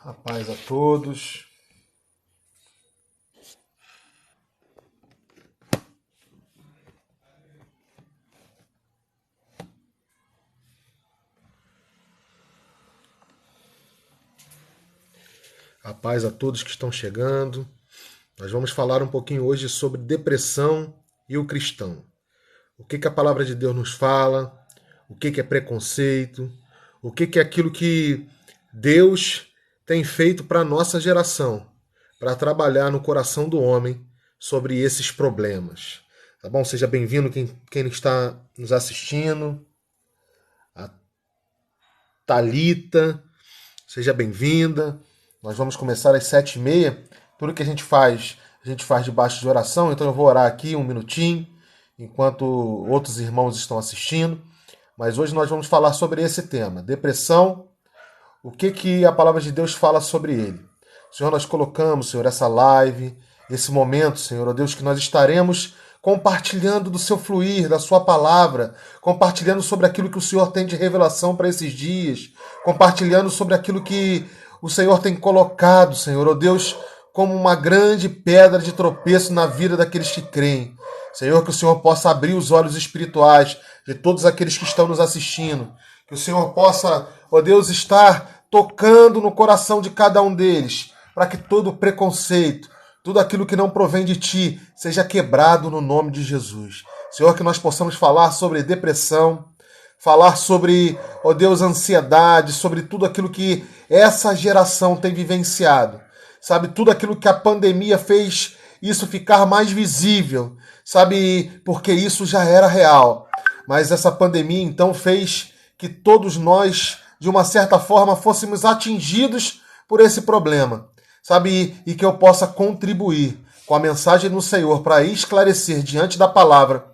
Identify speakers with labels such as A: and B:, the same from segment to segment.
A: A paz a todos. A paz a todos que estão chegando. Nós vamos falar um pouquinho hoje sobre depressão e o cristão. O que a palavra de Deus nos fala, o que é preconceito, o que é aquilo que Deus tem feito para a nossa geração, para trabalhar no coração do homem sobre esses problemas. Tá bom? Seja bem-vindo quem está nos assistindo. A Thalita, seja bem-vinda. Nós vamos começar às 7h30. Tudo que a gente faz debaixo de oração. Então eu vou orar aqui um minutinho, enquanto outros irmãos estão assistindo. Mas hoje nós vamos falar sobre esse tema, depressão. O que a palavra de Deus fala sobre ele? Senhor, nós colocamos, Senhor, essa live, esse momento, Senhor, ó Deus, que nós estaremos compartilhando do seu fluir, da sua palavra, compartilhando sobre aquilo que o Senhor tem de revelação para esses dias, compartilhando sobre aquilo que o Senhor tem colocado, Senhor, ó Deus, como uma grande pedra de tropeço na vida daqueles que creem. Senhor, que o Senhor possa abrir os olhos espirituais de todos aqueles que estão nos assistindo. Que o Senhor possa, ó Deus, estar tocando no coração de cada um deles, para que todo preconceito, tudo aquilo que não provém de Ti, seja quebrado no nome de Jesus. Senhor, que nós possamos falar sobre depressão, falar sobre, ó Deus, ansiedade, sobre tudo aquilo que essa geração tem vivenciado. Sabe, tudo aquilo que a pandemia fez isso ficar mais visível, sabe, porque isso já era real. Mas essa pandemia, então, fez que todos nós, de uma certa forma, fôssemos atingidos por esse problema, sabe, e que eu possa contribuir com a mensagem do Senhor para esclarecer diante da palavra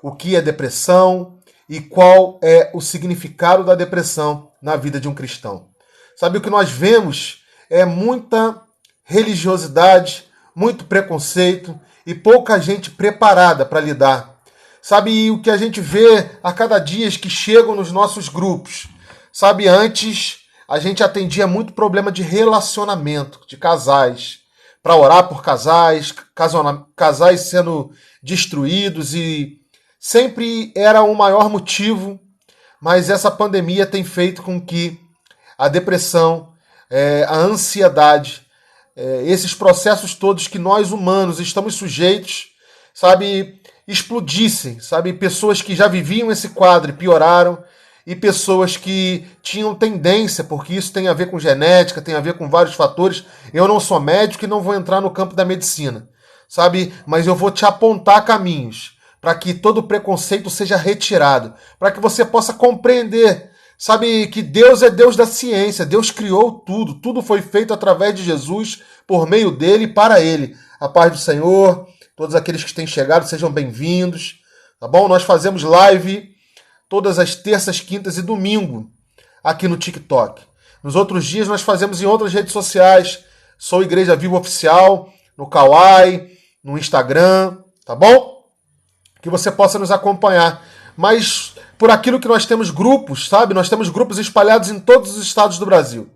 A: o que é depressão e qual é o significado da depressão na vida de um cristão. Sabe, o que nós vemos é muita religiosidade, muito preconceito e pouca gente preparada para lidar. Sabe, o que a gente vê a cada dia que chegam nos nossos grupos. Sabe, antes a gente atendia muito problema de relacionamento, de casais, para orar por casais, casais sendo destruídos, e sempre era o maior motivo, mas essa pandemia tem feito com que a depressão, a ansiedade, esses processos todos que nós humanos estamos sujeitos, sabe, explodissem, sabe, pessoas que já viviam esse quadro e pioraram, e pessoas que tinham tendência, porque isso tem a ver com genética, tem a ver com vários fatores. Eu não sou médico e não vou entrar no campo da medicina, sabe, mas eu vou te apontar caminhos para que todo preconceito seja retirado, para que você possa compreender, sabe, que Deus é Deus da ciência, Deus criou tudo, tudo foi feito através de Jesus, por meio dele e para ele. A paz do Senhor, todos aqueles que têm chegado, sejam bem-vindos, tá bom? Nós fazemos live todas as terças, quintas e domingo aqui no TikTok. Nos outros dias nós fazemos em outras redes sociais, sou Igreja Viva Oficial, no Kawaii, no Instagram, tá bom? Que você possa nos acompanhar. Mas por aquilo que nós temos grupos, sabe? Nós temos grupos espalhados em todos os estados do Brasil.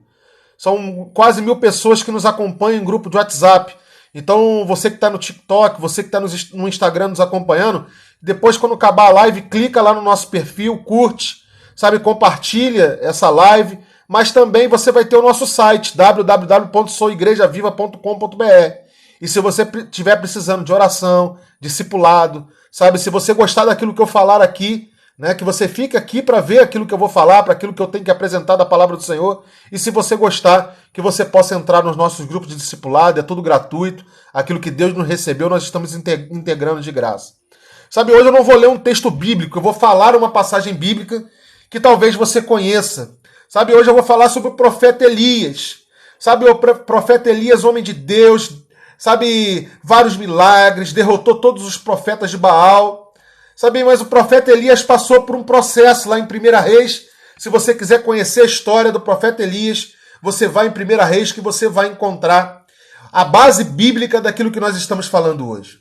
A: São quase 1000 pessoas que nos acompanham em grupo de WhatsApp. Então você que está no TikTok, você que está no Instagram nos acompanhando, depois quando acabar a live, clica lá no nosso perfil, curte, sabe? Compartilha essa live. Mas também você vai ter o nosso site, www.souigrejaviva.com.br. E se você estiver precisando de oração, discipulado, sabe? Se você gostar daquilo que eu falar aqui, né, que você fique aqui para ver aquilo que eu vou falar, para aquilo que eu tenho que apresentar da palavra do Senhor. E se você gostar, que você possa entrar nos nossos grupos de discipulado, é tudo gratuito. Aquilo que Deus nos recebeu, nós estamos integrando de graça. Sabe, hoje eu não vou ler um texto bíblico, eu vou falar uma passagem bíblica que talvez você conheça. Sabe, hoje eu vou falar sobre o profeta Elias. Sabe, o profeta Elias, homem de Deus, sabe, vários milagres, derrotou todos os profetas de Baal. Sabe, mas o profeta Elias passou por um processo lá em 1 Reis. Se você quiser conhecer a história do profeta Elias, você vai em 1 Reis que você vai encontrar a base bíblica daquilo que nós estamos falando hoje.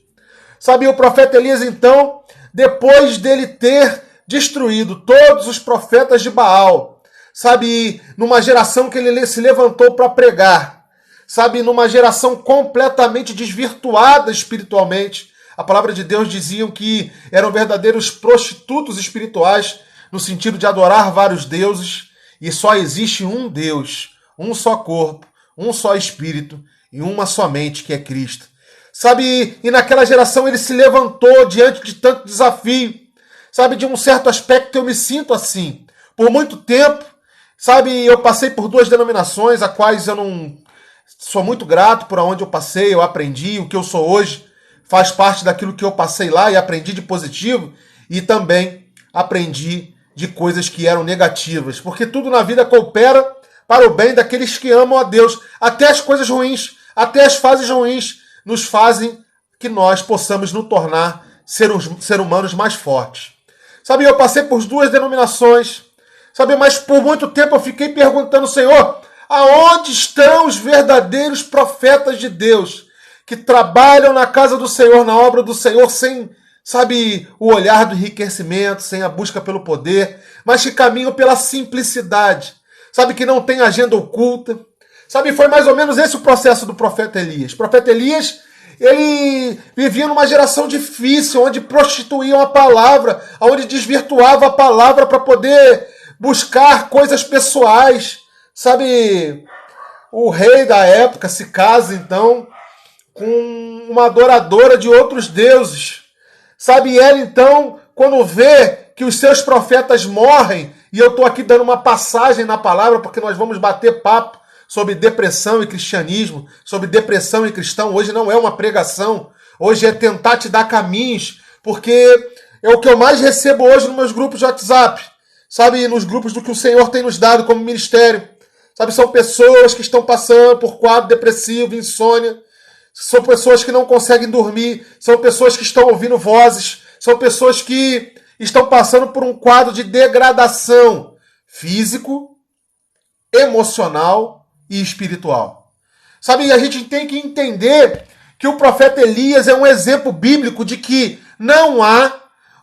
A: Sabe, o profeta Elias, então, depois dele ter destruído todos os profetas de Baal, sabe, numa geração que ele se levantou para pregar, sabe, numa geração completamente desvirtuada espiritualmente. A palavra de Deus dizia que eram verdadeiros prostitutos espirituais, no sentido de adorar vários deuses, e só existe um Deus, um só corpo, um só Espírito e uma só mente, que é Cristo. Sabe, e naquela geração ele se levantou diante de tanto desafio. Sabe, de um certo aspecto eu me sinto assim. Por muito tempo, sabe, eu passei por 2 denominações, a quais eu não sou muito grato por onde eu passei, eu aprendi, o que eu sou hoje faz parte daquilo que eu passei lá e aprendi de positivo, e também aprendi de coisas que eram negativas, porque tudo na vida coopera para o bem daqueles que amam a Deus. Até as coisas ruins, até as fases ruins nos fazem que nós possamos nos tornar ser humanos mais fortes. Sabe, eu passei por 2 denominações, sabe, mas por muito tempo eu fiquei perguntando, Senhor, aonde estão os verdadeiros profetas de Deus, que trabalham na casa do Senhor, na obra do Senhor, sem, sabe, o olhar do enriquecimento, sem a busca pelo poder, mas que caminham pela simplicidade, sabe, que não tem agenda oculta. Sabe, foi mais ou menos esse o processo do profeta Elias. O profeta Elias, ele vivia numa geração difícil, onde prostituíam a palavra, onde desvirtuava a palavra para poder buscar coisas pessoais. Sabe, o rei da época se casa, então, com uma adoradora de outros deuses. Sabe, e ela, então, quando vê que os seus profetas morrem, e eu estou aqui dando uma passagem na palavra, porque nós vamos bater papo sobre depressão e cristianismo, sobre depressão e cristão. Hoje não é uma pregação, hoje é tentar te dar caminhos, porque é o que eu mais recebo hoje nos meus grupos de WhatsApp, sabe, nos grupos do que o Senhor tem nos dado como ministério. Sabe, são pessoas que estão passando por quadro depressivo, insônia, são pessoas que não conseguem dormir, são pessoas que estão ouvindo vozes, são pessoas que estão passando por um quadro de degradação físico, emocional e espiritual. Sabe, a gente tem que entender que o profeta Elias é um exemplo bíblico de que não há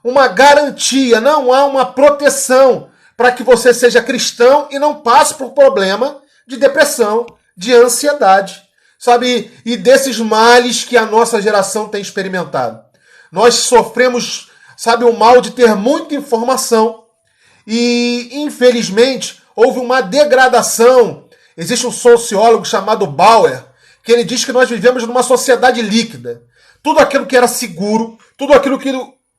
A: uma garantia, não há uma proteção para que você seja cristão e não passe por problema de depressão, de ansiedade, sabe, e desses males que a nossa geração tem experimentado. Nós sofremos, sabe, o mal de ter muita informação e, infelizmente, houve uma degradação. Existe um sociólogo chamado Bauer, que ele diz que nós vivemos numa sociedade líquida. Tudo aquilo que era seguro, tudo aquilo que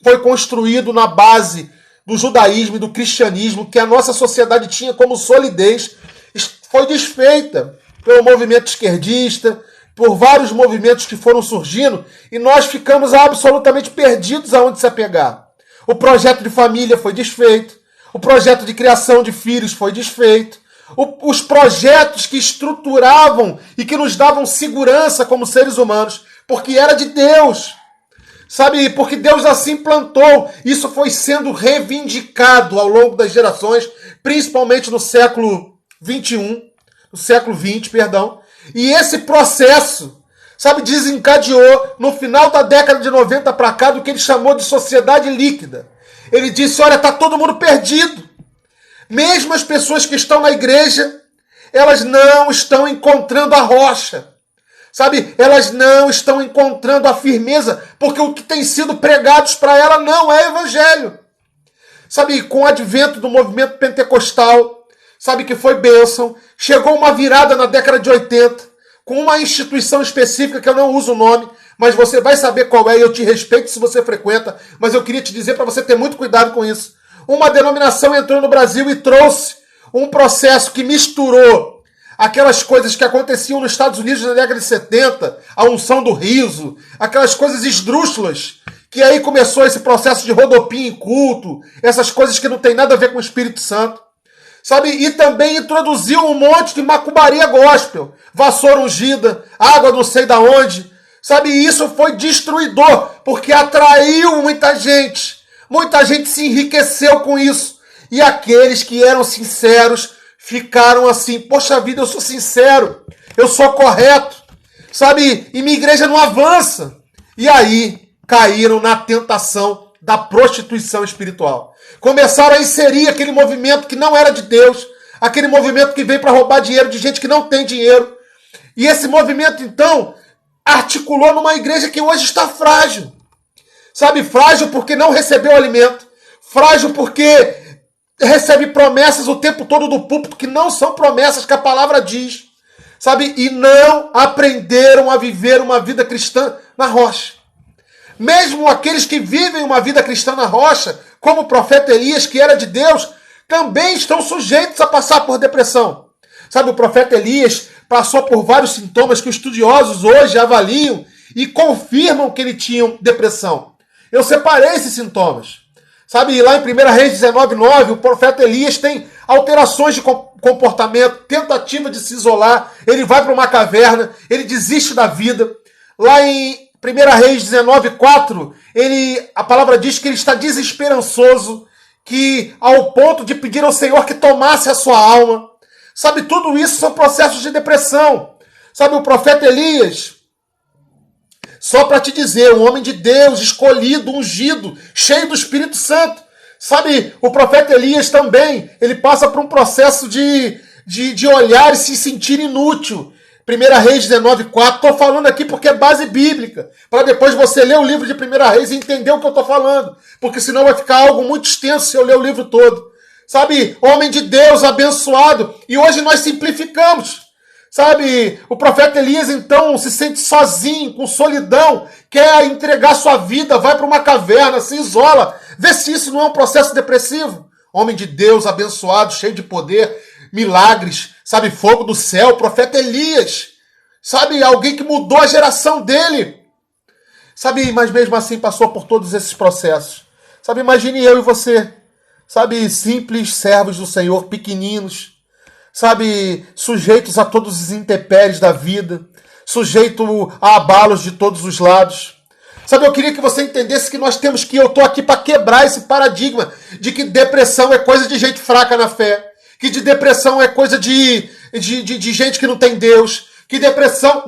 A: foi construído na base do judaísmo e do cristianismo, que a nossa sociedade tinha como solidez, foi desfeita pelo movimento esquerdista, por vários movimentos que foram surgindo, e nós ficamos absolutamente perdidos aonde se apegar. O projeto de família foi desfeito, o projeto de criação de filhos foi desfeito, os projetos que estruturavam e que nos davam segurança como seres humanos, porque era de Deus. Sabe, porque Deus assim plantou. Isso foi sendo reivindicado ao longo das gerações, principalmente no século XXI, no século XX, perdão. E esse processo, sabe, desencadeou no final da década de 90 para cá do que ele chamou de sociedade líquida. Ele disse, olha, está todo mundo perdido. Mesmo as pessoas que estão na igreja, elas não estão encontrando a rocha. Sabe, elas não estão encontrando a firmeza, porque o que tem sido pregados para ela não é evangelho. Sabe, com o advento do movimento pentecostal, sabe, que foi bênção, chegou uma virada na década de 80, com uma instituição específica que eu não uso o nome, mas você vai saber qual é, e eu te respeito se você frequenta, mas eu queria te dizer para você ter muito cuidado com isso. Uma denominação entrou no Brasil e trouxe um processo que misturou aquelas coisas que aconteciam nos Estados Unidos na década de 70, a unção do riso, aquelas coisas esdrúxulas, que aí começou esse processo de rodopia em culto, essas coisas que não tem nada a ver com o Espírito Santo. Sabe, e também introduziu um monte de macumbaria gospel, vassoura ungida, água não sei da onde. Sabe, e isso foi destruidor, porque atraiu muita gente. Muita gente se enriqueceu com isso. E aqueles que eram sinceros ficaram assim, poxa vida, eu sou sincero, eu sou correto, sabe? E minha igreja não avança. E aí caíram na tentação da prostituição espiritual. Começaram a inserir aquele movimento que não era de Deus, aquele movimento que veio para roubar dinheiro de gente que não tem dinheiro. E esse movimento, então, articulou numa igreja que hoje está frágil. Sabe, frágil porque não recebeu alimento, frágil porque recebe promessas o tempo todo do púlpito que não são promessas que a palavra diz. Sabe, e não aprenderam a viver uma vida cristã na rocha. Mesmo aqueles que vivem uma vida cristã na rocha, como o profeta Elias, que era de Deus, também estão sujeitos a passar por depressão. Sabe, o profeta Elias passou por vários sintomas que os estudiosos hoje avaliam e confirmam que ele tinha depressão. Eu separei esses sintomas. Sabe, lá em 1 Reis 19:9, o profeta Elias tem alterações de comportamento, tentativa de se isolar, ele vai para uma caverna, ele desiste da vida. Lá em 1 Reis 19:4, a palavra diz que ele está desesperançoso, que ao ponto de pedir ao Senhor que tomasse a sua alma. Sabe, tudo isso são processos de depressão. Sabe, o profeta Elias, só para te dizer, um homem de Deus, escolhido, ungido, cheio do Espírito Santo. Sabe, o profeta Elias também, ele passa por um processo de olhar e se sentir inútil. 1 Reis 19:4, estou falando aqui porque é base bíblica, para depois você ler o livro de 1 Reis e entender o que eu estou falando, porque senão vai ficar algo muito extenso se eu ler o livro todo. Sabe, homem de Deus, abençoado, e hoje nós simplificamos. Sabe, o profeta Elias então se sente sozinho, com solidão, quer entregar sua vida, vai para uma caverna, se isola. Vê se isso não é um processo depressivo. Homem de Deus, abençoado, cheio de poder, milagres, sabe, fogo do céu, profeta Elias. Sabe, alguém que mudou a geração dele. Sabe, mas mesmo assim passou por todos esses processos. Sabe, imagine eu e você. Sabe, simples servos do Senhor, pequeninos. Sabe, sujeitos a todos os intempéries da vida, sujeito a abalos de todos os lados. Sabe, eu queria que você entendesse que eu estou aqui para quebrar esse paradigma de que depressão é coisa de gente fraca na fé, que de depressão é coisa de gente que não tem Deus, que depressão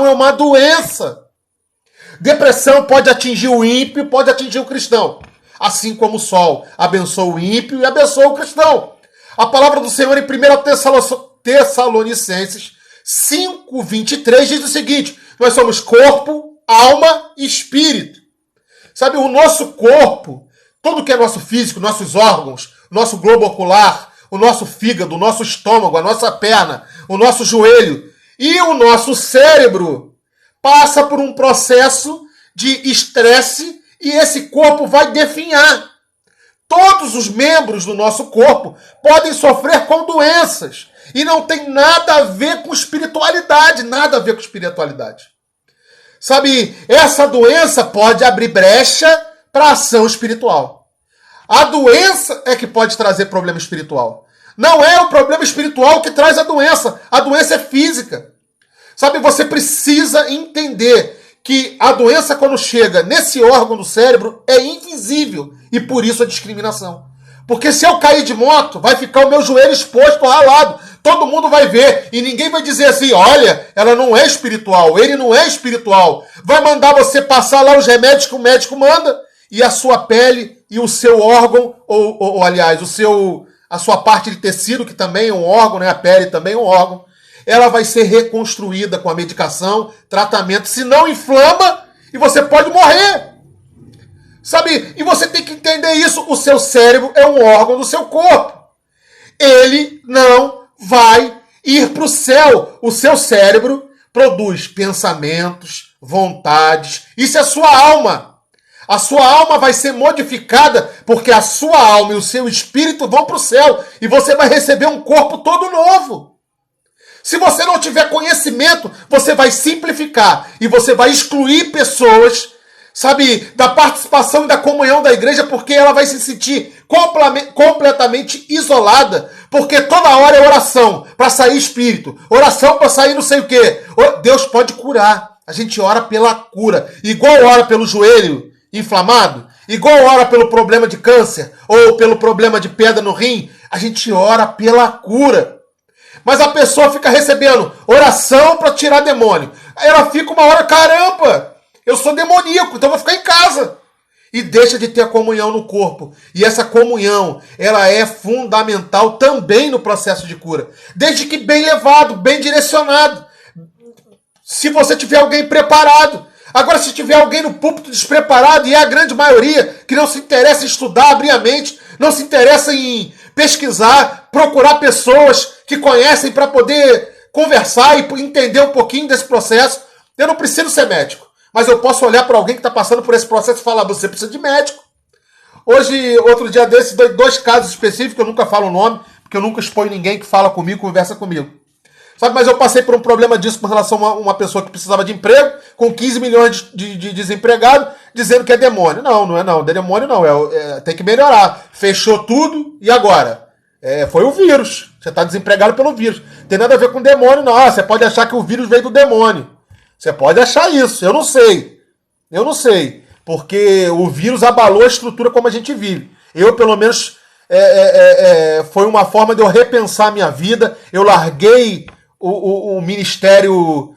A: é uma doença. Depressão pode atingir o ímpio, pode atingir o cristão, assim como o sol abençoa o ímpio e abençoa o cristão. A palavra do Senhor em 1 Tessalonicenses 5:23 diz o seguinte: nós somos corpo, alma e espírito. Sabe, o nosso corpo, tudo que é nosso físico, nossos órgãos, nosso globo ocular, o nosso fígado, o nosso estômago, a nossa perna, o nosso joelho e o nosso cérebro passa por um processo de estresse e esse corpo vai definhar. Todos os membros do nosso corpo podem sofrer com doenças. E não tem nada a ver com espiritualidade. Nada a ver com espiritualidade. Sabe, essa doença pode abrir brecha para a ação espiritual. A doença é que pode trazer problema espiritual. Não é o problema espiritual que traz a doença. A doença é física. Sabe, você precisa entender que a doença, quando chega nesse órgão do cérebro, é invisível. E por isso a discriminação. Porque se eu cair de moto, vai ficar o meu joelho exposto, ralado. Todo mundo vai ver. E ninguém vai dizer assim, olha, ela não é espiritual, ele não é espiritual. Vai mandar você passar lá os remédios que o médico manda. E a sua pele e o seu órgão, aliás, a sua parte de tecido, que também é um órgão, né? A pele também é um órgão. Ela vai ser reconstruída com a medicação, tratamento, se não inflama e você pode morrer. Sabe? E você tem que entender isso. O seu cérebro é um órgão do seu corpo. Ele não vai ir para o céu. O seu cérebro produz pensamentos, vontades. Isso é a sua alma. A sua alma vai ser modificada porque a sua alma e o seu espírito vão para o céu. E você vai receber um corpo todo novo. Se você não tiver conhecimento, você vai simplificar e você vai excluir pessoas, sabe, da participação e da comunhão da igreja, porque ela vai se sentir completamente isolada, porque toda hora é oração para sair espírito, oração para sair não sei o quê. Deus pode curar. A gente ora pela cura, igual ora pelo joelho inflamado, igual ora pelo problema de câncer ou pelo problema de pedra no rim, a gente ora pela cura. Mas a pessoa fica recebendo oração para tirar demônio. Aí ela fica uma hora, caramba, eu sou demoníaco, então eu vou ficar em casa. e deixa de ter a comunhão no corpo. E essa comunhão, ela é fundamental também no processo de cura. Desde que bem levado, bem direcionado. Se você tiver alguém preparado. Agora, se tiver alguém no púlpito despreparado, e é a grande maioria que não se interessa em estudar, abrir a mente, não se interessa em pesquisar, procurar pessoas que conhecem para poder conversar e entender um pouquinho desse processo. Eu não preciso ser médico, mas eu posso olhar para alguém que está passando por esse processo e falar, você precisa de médico. Hoje, outro dia desses, dois casos específicos, eu nunca falo o nome, porque eu nunca exponho ninguém que fala comigo, conversa comigo. Sabe, mas eu passei por um problema disso com relação a uma pessoa que precisava de emprego, com 15 milhões de desempregados, dizendo que é demônio. Não, não é não, demônio não, tem que melhorar. Fechou tudo, e agora? Foi o vírus. Você está desempregado pelo vírus. Tem nada a ver com demônio, não. Você pode achar que o vírus veio do demônio. Você pode achar isso, eu não sei. Eu não sei, porque o vírus abalou a estrutura como a gente vive. Eu, pelo menos, foi uma forma de eu repensar a minha vida. Eu larguei o ministério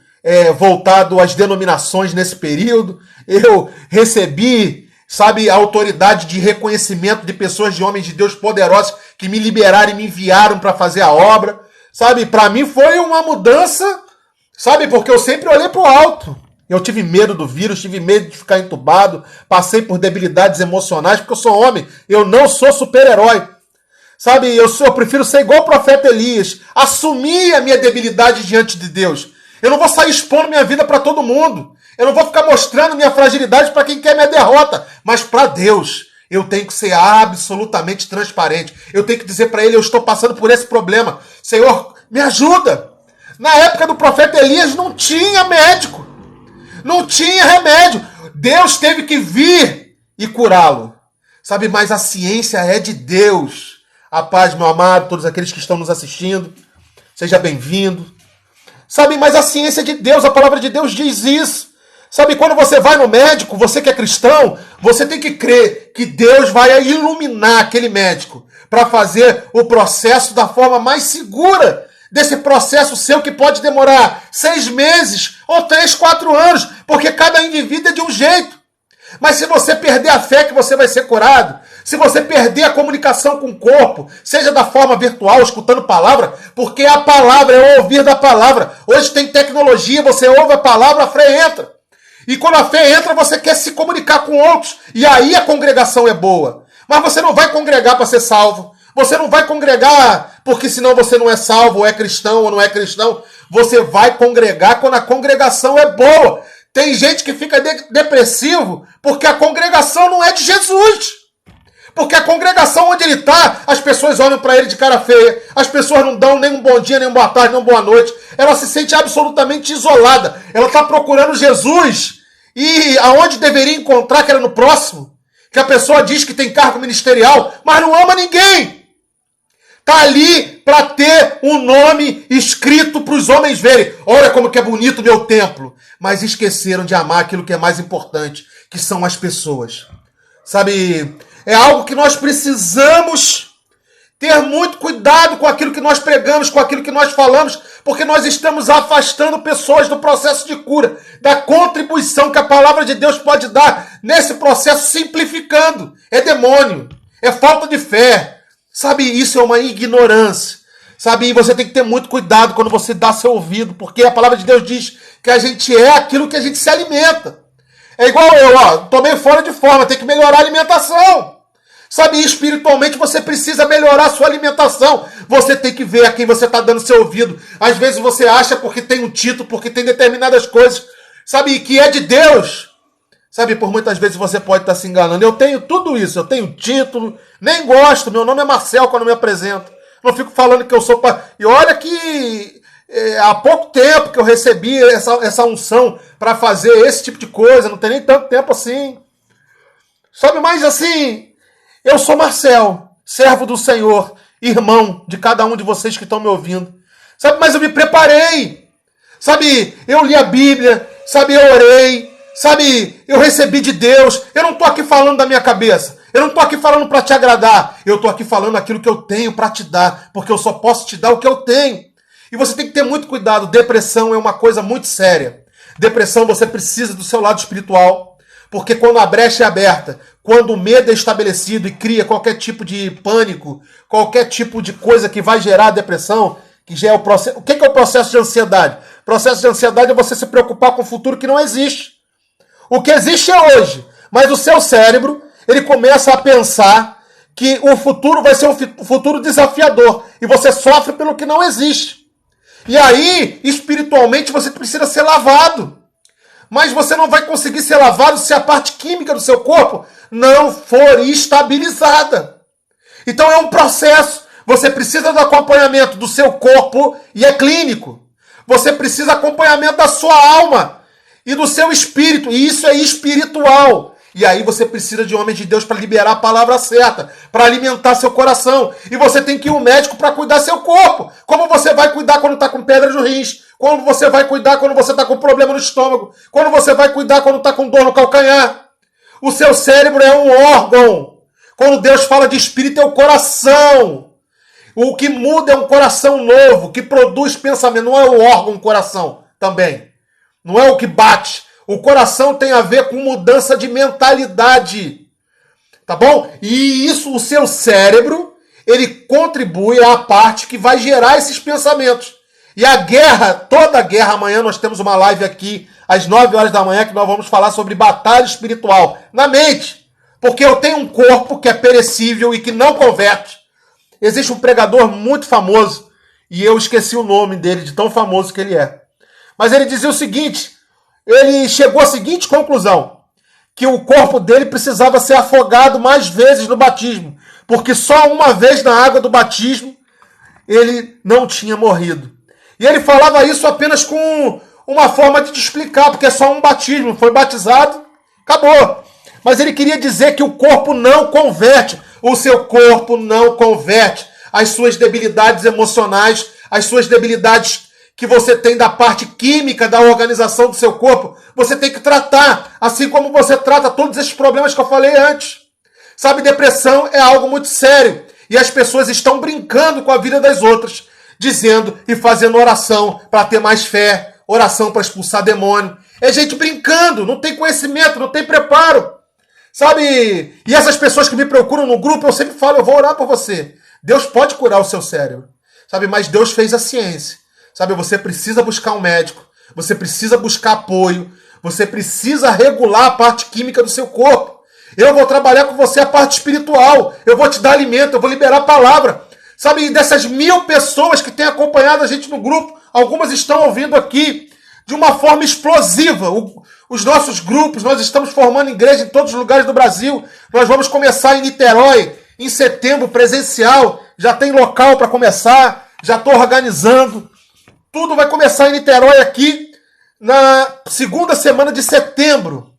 A: voltado às denominações nesse período. Eu recebi, sabe, a autoridade de reconhecimento de pessoas, de homens de Deus poderosos que me liberaram e me enviaram para fazer a obra. Sabe, para mim foi uma mudança, sabe, porque eu sempre olhei para o alto. Eu tive medo do vírus, tive medo de ficar entubado, passei por debilidades emocionais, porque eu sou homem, eu não sou super-herói. Sabe, eu prefiro ser igual o profeta Elias, assumir a minha debilidade diante de Deus. Eu não vou sair expondo minha vida para todo mundo. Eu não vou ficar mostrando minha fragilidade para quem quer minha derrota. Mas para Deus, eu tenho que ser absolutamente transparente. Eu tenho que dizer para Ele, eu estou passando por esse problema. Senhor, me ajuda. Na época do profeta Elias não tinha médico. Não tinha remédio. Deus teve que vir e curá-lo. Sabe, mas a ciência é de Deus. A paz, meu amado, todos aqueles que estão nos assistindo. Seja bem-vindo. Sabe, mas a ciência é de Deus, a palavra de Deus diz isso. Sabe, quando você vai no médico, você que é cristão, você tem que crer que Deus vai iluminar aquele médico para fazer o processo da forma mais segura desse processo seu que pode demorar 6 meses ou 3, 4 anos, porque cada indivíduo é de um jeito. Mas se você perder a fé que você vai ser curado, se você perder a comunicação com o corpo, seja da forma virtual, escutando palavra, porque a palavra é o ouvir da palavra. Hoje tem tecnologia, você ouve a palavra, a fé entra. E quando a fé entra, você quer se comunicar com outros. E aí a congregação é boa. Mas você não vai congregar para ser salvo. Você não vai congregar porque senão você não é salvo, ou é cristão, ou não é cristão. Você vai congregar quando a congregação é boa. Tem gente que fica depressivo porque a congregação não é de Jesus. Porque a congregação onde ele está, as pessoas olham para ele de cara feia. As pessoas não dão nem um bom dia, nem uma boa tarde, nem uma boa noite. Ela se sente absolutamente isolada. Ela está procurando Jesus. E aonde deveria encontrar, que era no próximo. Que a pessoa diz que tem cargo ministerial, mas não ama ninguém. Está ali para ter um nome escrito para os homens verem. Olha como que é bonito o meu templo. Mas esqueceram de amar aquilo que é mais importante, que são as pessoas. Sabe, é algo que nós precisamos ter muito cuidado com aquilo que nós pregamos, com aquilo que nós falamos, porque nós estamos afastando pessoas do processo de cura, da contribuição que a palavra de Deus pode dar nesse processo, simplificando. É demônio, é falta de fé. Sabe, isso é uma ignorância. Sabe, e você tem que ter muito cuidado quando você dá seu ouvido, porque a palavra de Deus diz que a gente é aquilo que a gente se alimenta. É igual eu, tô meio fora de forma, tem que melhorar a alimentação. Sabe, espiritualmente você precisa melhorar a sua alimentação. Você tem que ver a quem você está dando seu ouvido. Às vezes você acha porque tem um título, porque tem determinadas coisas, sabe, que é de Deus. Sabe, por muitas vezes você pode estar se enganando. Eu tenho tudo isso, eu tenho título, nem gosto, meu nome é Marcel quando me apresento. Não fico falando que eu sou... E olha que há pouco tempo que eu recebi essa unção para fazer esse tipo de coisa, não tem nem tanto tempo assim. Sabe, mas assim... Eu sou Marcel, servo do Senhor, irmão de cada um de vocês que estão me ouvindo. Sabe, mas eu me preparei. Sabe, eu li a Bíblia, sabe, eu orei, sabe, eu recebi de Deus. Eu não estou aqui falando da minha cabeça. Eu não estou aqui falando para te agradar. Eu estou aqui falando aquilo que eu tenho para te dar, porque eu só posso te dar o que eu tenho. E você tem que ter muito cuidado. Depressão é uma coisa muito séria. Depressão, você precisa do seu lado espiritual. Porque quando a brecha é aberta, quando o medo é estabelecido e cria qualquer tipo de pânico, qualquer tipo de coisa que vai gerar depressão, que já é o processo. O que é o processo de ansiedade? O processo de ansiedade é você se preocupar com o futuro que não existe. O que existe é hoje, mas o seu cérebro, ele começa a pensar que o futuro vai ser um futuro desafiador e você sofre pelo que não existe. E aí, espiritualmente, você precisa ser lavado. Mas você não vai conseguir ser lavado se a parte química do seu corpo não for estabilizada. Então é um processo. Você precisa do acompanhamento do seu corpo e é clínico. Você precisa do acompanhamento da sua alma e do seu espírito. E isso é espiritual. E aí você precisa de homens de Deus para liberar a palavra certa, para alimentar seu coração. E você tem que ir ao médico para cuidar seu corpo. Como você vai cuidar quando está com pedra nos rins? Como você vai cuidar quando você está com problema no estômago? Quando você vai cuidar quando está com dor no calcanhar? O seu cérebro é um órgão. Quando Deus fala de espírito é o coração. O que muda é um coração novo, que produz pensamento. Não é o órgão, o coração também. Não é o que bate. O coração tem a ver com mudança de mentalidade. Tá bom? E isso, o seu cérebro, ele contribui à parte que vai gerar esses pensamentos. E a guerra, toda a guerra, amanhã nós temos uma live aqui, às 9 horas da manhã, que nós vamos falar sobre batalha espiritual na mente. Porque eu tenho um corpo que é perecível e que não converte. Existe um pregador muito famoso, e eu esqueci o nome dele, de tão famoso que ele é. Mas ele dizia o seguinte, ele chegou à seguinte conclusão, que o corpo dele precisava ser afogado mais vezes no batismo, porque só uma vez na água do batismo ele não tinha morrido. E ele falava isso apenas com uma forma de te explicar, porque é só um batismo, foi batizado, acabou. Mas ele queria dizer que o corpo não converte, o seu corpo não converte as suas debilidades emocionais, as suas debilidades que você tem da parte química da organização do seu corpo, você tem que tratar, assim como você trata todos esses problemas que eu falei antes. Sabe, depressão é algo muito sério, e as pessoas estão brincando com a vida das outras, dizendo e fazendo oração para ter mais fé, oração para expulsar demônio. É gente brincando, não tem conhecimento, não tem preparo. Sabe, e essas pessoas que me procuram no grupo, eu sempre falo, eu vou orar por você. Deus pode curar o seu cérebro, sabe, mas Deus fez a ciência. Sabe, você precisa buscar um médico, você precisa buscar apoio, você precisa regular a parte química do seu corpo. Eu vou trabalhar com você a parte espiritual, eu vou te dar alimento, eu vou liberar a palavra. Sabe, dessas 1000 pessoas que têm acompanhado a gente no grupo, algumas estão ouvindo aqui de uma forma explosiva. Os nossos grupos, nós estamos formando igreja em todos os lugares do Brasil. Nós vamos começar em Niterói, em setembro, presencial. Já tem local para começar, já estou organizando. Tudo vai começar em Niterói aqui na segunda semana de setembro.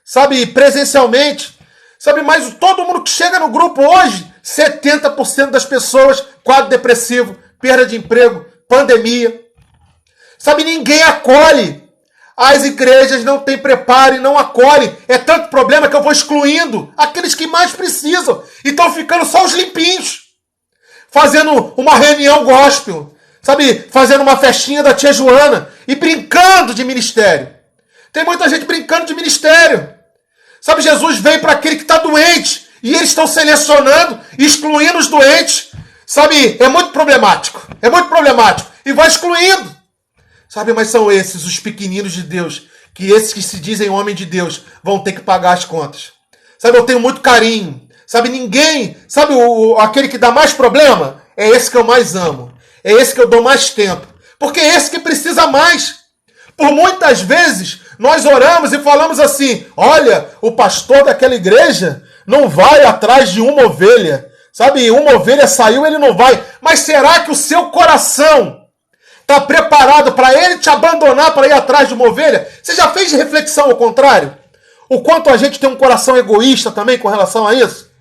A: Sabe, presencialmente. Sabe, mas todo mundo que chega no grupo hoje, 70% das pessoas, quadro depressivo, perda de emprego, pandemia. Sabe, ninguém acolhe. As igrejas não têm preparo e não acolhem. É tanto problema que eu vou excluindo aqueles que mais precisam. E estão ficando só os limpinhos. Fazendo uma reunião gospel. Sabe, fazendo uma festinha da tia Joana e brincando de ministério. Tem muita gente brincando de ministério. Sabe, Jesus veio para aquele que está doente e eles estão selecionando, excluindo os doentes. Sabe, é muito problemático. É muito problemático. E vai excluindo. Sabe, mas são esses, os pequeninos de Deus, que esses que se dizem homem de Deus vão ter que pagar as contas. Sabe, eu tenho muito carinho. Sabe, ninguém, sabe, aquele que dá mais problema, é esse que eu mais amo. É esse que eu dou mais tempo. Porque é esse que precisa mais. Por muitas vezes, nós oramos e falamos assim, olha, o pastor daquela igreja não vai atrás de uma ovelha. Sabe, uma ovelha saiu, ele não vai. Mas será que o seu coração está preparado para ele te abandonar para ir atrás de uma ovelha? Você já fez reflexão ao contrário? O quanto a gente tem um coração egoísta também com relação a isso?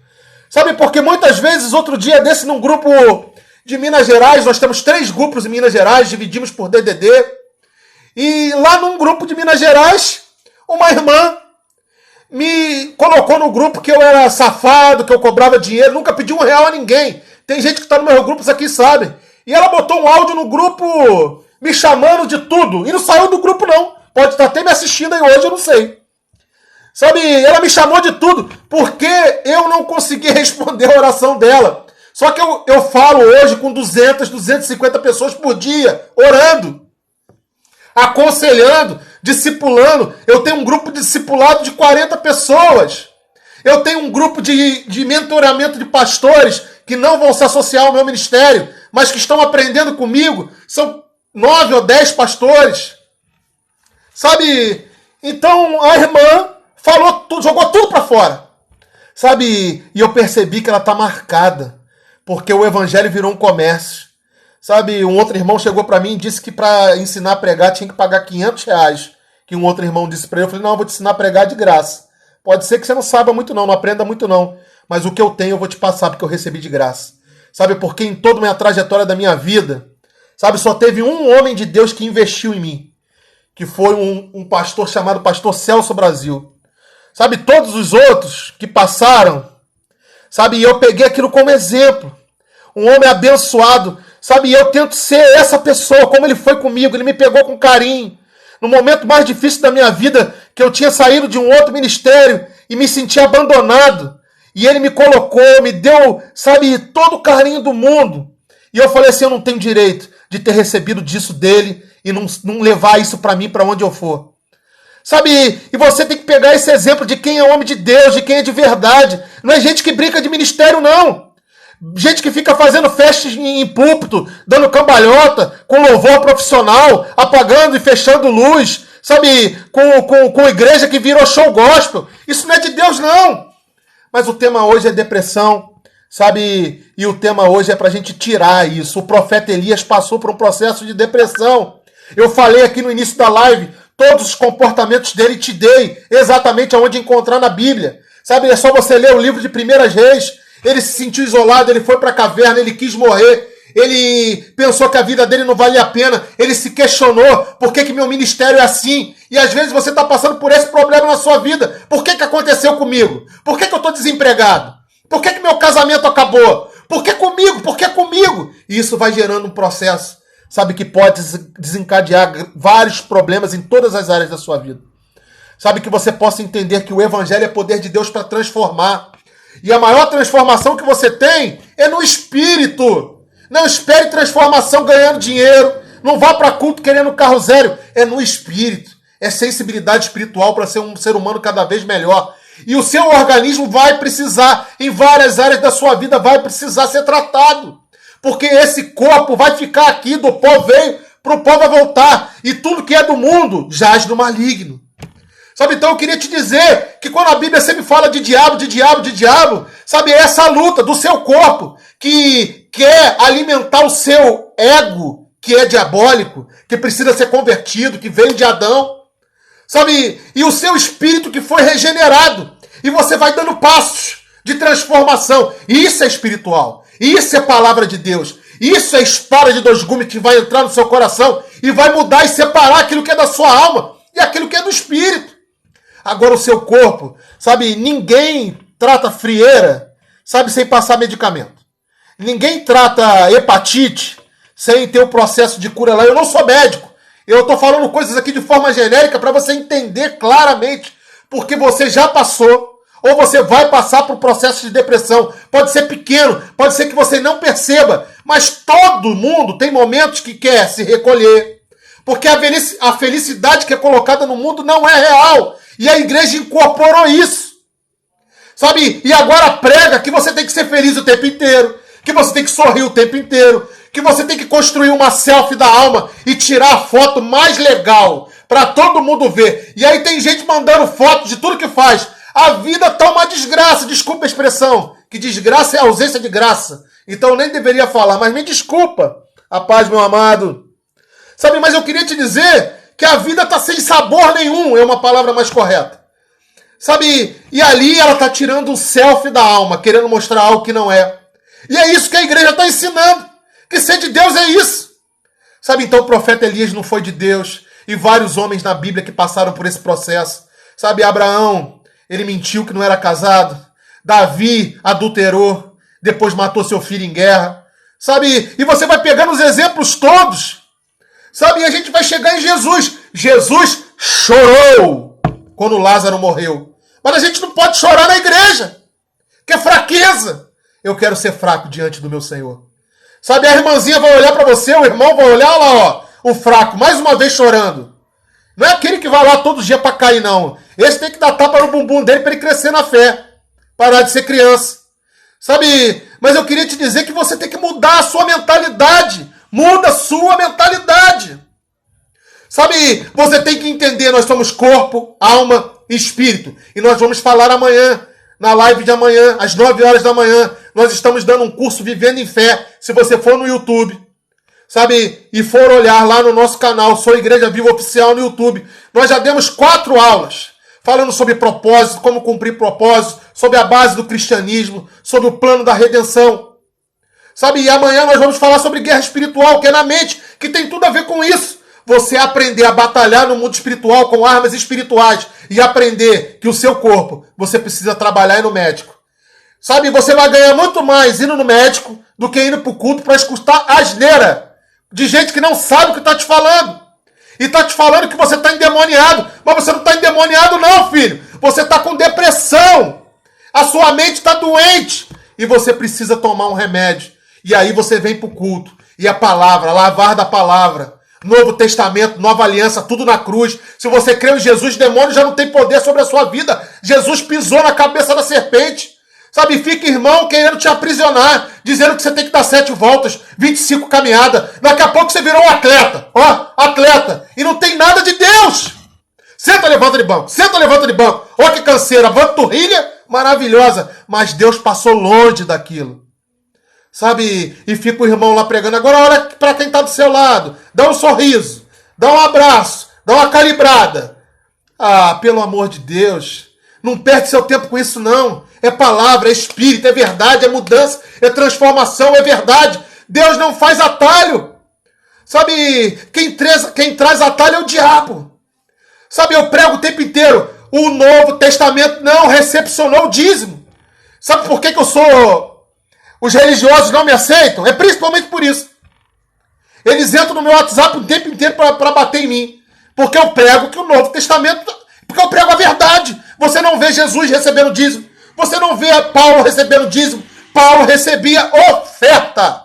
A: Sabe, porque muitas vezes, outro dia desse, num grupo de Minas Gerais, nós temos 3 grupos em Minas Gerais, dividimos por DDD. E lá num grupo de Minas Gerais, uma irmã me colocou no grupo que eu era safado, que eu cobrava dinheiro, nunca pedi R$1 a ninguém. Tem gente que está nos meus grupos aqui, sabe? E ela botou um áudio no grupo me chamando de tudo. E não saiu do grupo, não. Pode estar até me assistindo aí hoje, eu não sei. Sabe, ela me chamou de tudo, porque eu não consegui responder a oração dela. Só que eu falo hoje com 200, 250 pessoas por dia, orando, aconselhando, discipulando. Eu tenho um grupo de discipulado de 40 pessoas. Eu tenho um grupo de mentoramento de pastores que não vão se associar ao meu ministério, mas que estão aprendendo comigo. São 9 ou 10 pastores. Sabe? Então a irmã falou tudo, jogou tudo para fora. Sabe? E eu percebi que ela está marcada, porque o evangelho virou um comércio. Sabe? Um outro irmão chegou para mim e disse que para ensinar a pregar tinha que pagar R$500. Que um outro irmão disse para ele. Eu falei, não, eu vou te ensinar a pregar de graça. Pode ser que você não saiba muito não aprenda muito não. Mas o que eu tenho eu vou te passar, porque eu recebi de graça. Sabe? Porque em toda a minha trajetória da minha vida, sabe, só teve um homem de Deus que investiu em mim. Que foi um pastor chamado Pastor Celso Brasil. Sabe, todos os outros que passaram, sabe, eu peguei aquilo como exemplo. Um homem abençoado, sabe, e eu tento ser essa pessoa, como ele foi comigo, ele me pegou com carinho. No momento mais difícil da minha vida, que eu tinha saído de um outro ministério e me senti abandonado. E ele me colocou, me deu, sabe, todo o carinho do mundo. E eu falei assim, eu não tenho direito de ter recebido disso dele e não levar isso para mim, para onde eu for. Sabe, e você tem que pegar esse exemplo de quem é homem de Deus, de quem é de verdade. Não é gente que brinca de ministério, não. Gente que fica fazendo festas em púlpito, dando cambalhota, com louvor profissional, apagando e fechando luz, sabe, com igreja que virou show gospel. Isso não é de Deus, não. Mas o tema hoje é depressão, sabe, e o tema hoje é para a gente tirar isso. O profeta Elias passou por um processo de depressão. Eu falei aqui no início da live, todos os comportamentos dele te dei exatamente aonde encontrar na Bíblia. Sabe, é só você ler o livro de 1 Reis. Ele se sentiu isolado, ele foi para a caverna, ele quis morrer. Ele pensou que a vida dele não valia a pena. Ele se questionou, por que meu ministério é assim? E às vezes você está passando por esse problema na sua vida. Por que aconteceu comigo? Por que eu estou desempregado? Por que meu casamento acabou? Por que comigo? Por que comigo? E isso vai gerando um processo, sabe, que pode desencadear vários problemas em todas as áreas da sua vida. Sabe, que você possa entender que o evangelho é poder de Deus para transformar. E a maior transformação que você tem é no espírito. Não espere transformação ganhando dinheiro. Não vá para culto querendo carro zero. É no espírito. É sensibilidade espiritual para ser um ser humano cada vez melhor. E o seu organismo vai precisar, em várias áreas da sua vida, vai precisar ser tratado. Porque esse corpo vai ficar aqui, do pó veio, para o pó vai voltar. E tudo que é do mundo jaz no maligno. Sabe, então eu queria te dizer que quando a Bíblia sempre fala de diabo, sabe, é essa luta do seu corpo que quer alimentar o seu ego, que é diabólico, que precisa ser convertido, que veio de Adão, sabe, e o seu espírito que foi regenerado, e você vai dando passos de transformação. Isso é espiritual, isso é palavra de Deus, isso é espada de 2 gumes que vai entrar no seu coração e vai mudar e separar aquilo que é da sua alma e aquilo que é do espírito. Agora o seu corpo, sabe, ninguém trata frieira, sabe, sem passar medicamento. Ninguém trata hepatite sem ter o processo de cura lá. Eu não sou médico. Eu estou falando coisas aqui de forma genérica para você entender claramente, porque você já passou ou você vai passar por um processo de depressão. Pode ser pequeno, pode ser que você não perceba, mas todo mundo tem momentos que quer se recolher, porque a felicidade que é colocada no mundo não é real. E a igreja incorporou isso. Sabe? E agora prega que você tem que ser feliz o tempo inteiro, que você tem que sorrir o tempo inteiro, que você tem que construir uma selfie da alma e tirar a foto mais legal para todo mundo ver. E aí tem gente mandando foto de tudo que faz. A vida tá uma desgraça, desculpa a expressão, que desgraça é ausência de graça. Então eu nem deveria falar, mas me desculpa. A paz, meu amado. Sabe, mas eu queria te dizer que a vida está sem sabor nenhum, é uma palavra mais correta. Sabe, e ali ela está tirando um selfie da alma, querendo mostrar algo que não é. E é isso que a igreja está ensinando, que ser de Deus é isso. Sabe, então o profeta Elias não foi de Deus, e vários homens na Bíblia que passaram por esse processo. Sabe, Abraão, ele mentiu que não era casado. Davi adulterou, depois matou seu filho em guerra. Sabe, e você vai pegando os exemplos todos. Sabe, e a gente vai chegar em Jesus. Jesus chorou quando Lázaro morreu. Mas a gente não pode chorar na igreja, que é fraqueza. Eu quero ser fraco diante do meu Senhor. Sabe, a irmãzinha vai olhar para você, o irmão vai olhar lá, ó, o fraco, mais uma vez chorando. Não é aquele que vai lá todo dia para cair, não. Esse tem que dar tapa no bumbum dele para ele crescer na fé. Parar de ser criança. Sabe, mas eu queria te dizer que você tem que mudar a sua mentalidade. Muda a sua mentalidade. Sabe, você tem que entender, nós somos corpo, alma e espírito. E nós vamos falar amanhã, na live de amanhã, às 9 horas da manhã. Nós estamos dando um curso Vivendo em Fé. Se você for no YouTube, sabe, e for olhar lá no nosso canal, Sou Igreja Viva Oficial no YouTube, nós já demos 4 aulas falando sobre propósito, como cumprir propósito, sobre a base do cristianismo, sobre o plano da redenção. Sabe, e amanhã nós vamos falar sobre guerra espiritual, que é na mente, que tem tudo a ver com isso. Você aprender a batalhar no mundo espiritual com armas espirituais e aprender que o seu corpo, você precisa trabalhar e no médico. Sabe, você vai ganhar muito mais indo no médico do que indo pro culto para escutar asneira de gente que não sabe o que está te falando. E está te falando que você está endemoniado. Mas você não está endemoniado não, filho. Você está com depressão. A sua mente está doente. E você precisa tomar um remédio. E aí você vem para o culto. E a palavra, lavar da palavra. Novo Testamento, Nova Aliança, tudo na cruz. Se você crê em Jesus, demônio já não tem poder sobre a sua vida. Jesus pisou na cabeça da serpente. Sabe, fica irmão querendo te aprisionar, dizendo que você tem que dar 7 voltas, 25 caminhadas. Daqui a pouco você virou um atleta. Ó, atleta. E não tem nada de Deus. Senta, levanta de banco. Senta, levanta de banco. Ó que canseira, panturrilha maravilhosa. Mas Deus passou longe daquilo. Sabe, e fica o irmão lá pregando. Agora olha para quem está do seu lado. Dá um sorriso, dá um abraço, dá uma calibrada. Ah, pelo amor de Deus. Não perde seu tempo com isso não. É palavra, é espírito, é verdade, é mudança, é transformação, é verdade. Deus não faz atalho. Sabe, quem traz atalho é o diabo. Sabe, eu prego o tempo inteiro. O Novo Testamento não recepcionou o dízimo. Sabe por que os religiosos não me aceitam? É principalmente por isso. Eles entram no meu WhatsApp o tempo inteiro para bater em mim. Porque eu prego que o Novo Testamento... Porque eu prego a verdade. Você não vê Jesus recebendo dízimo. Você não vê Paulo recebendo dízimo. Paulo recebia oferta.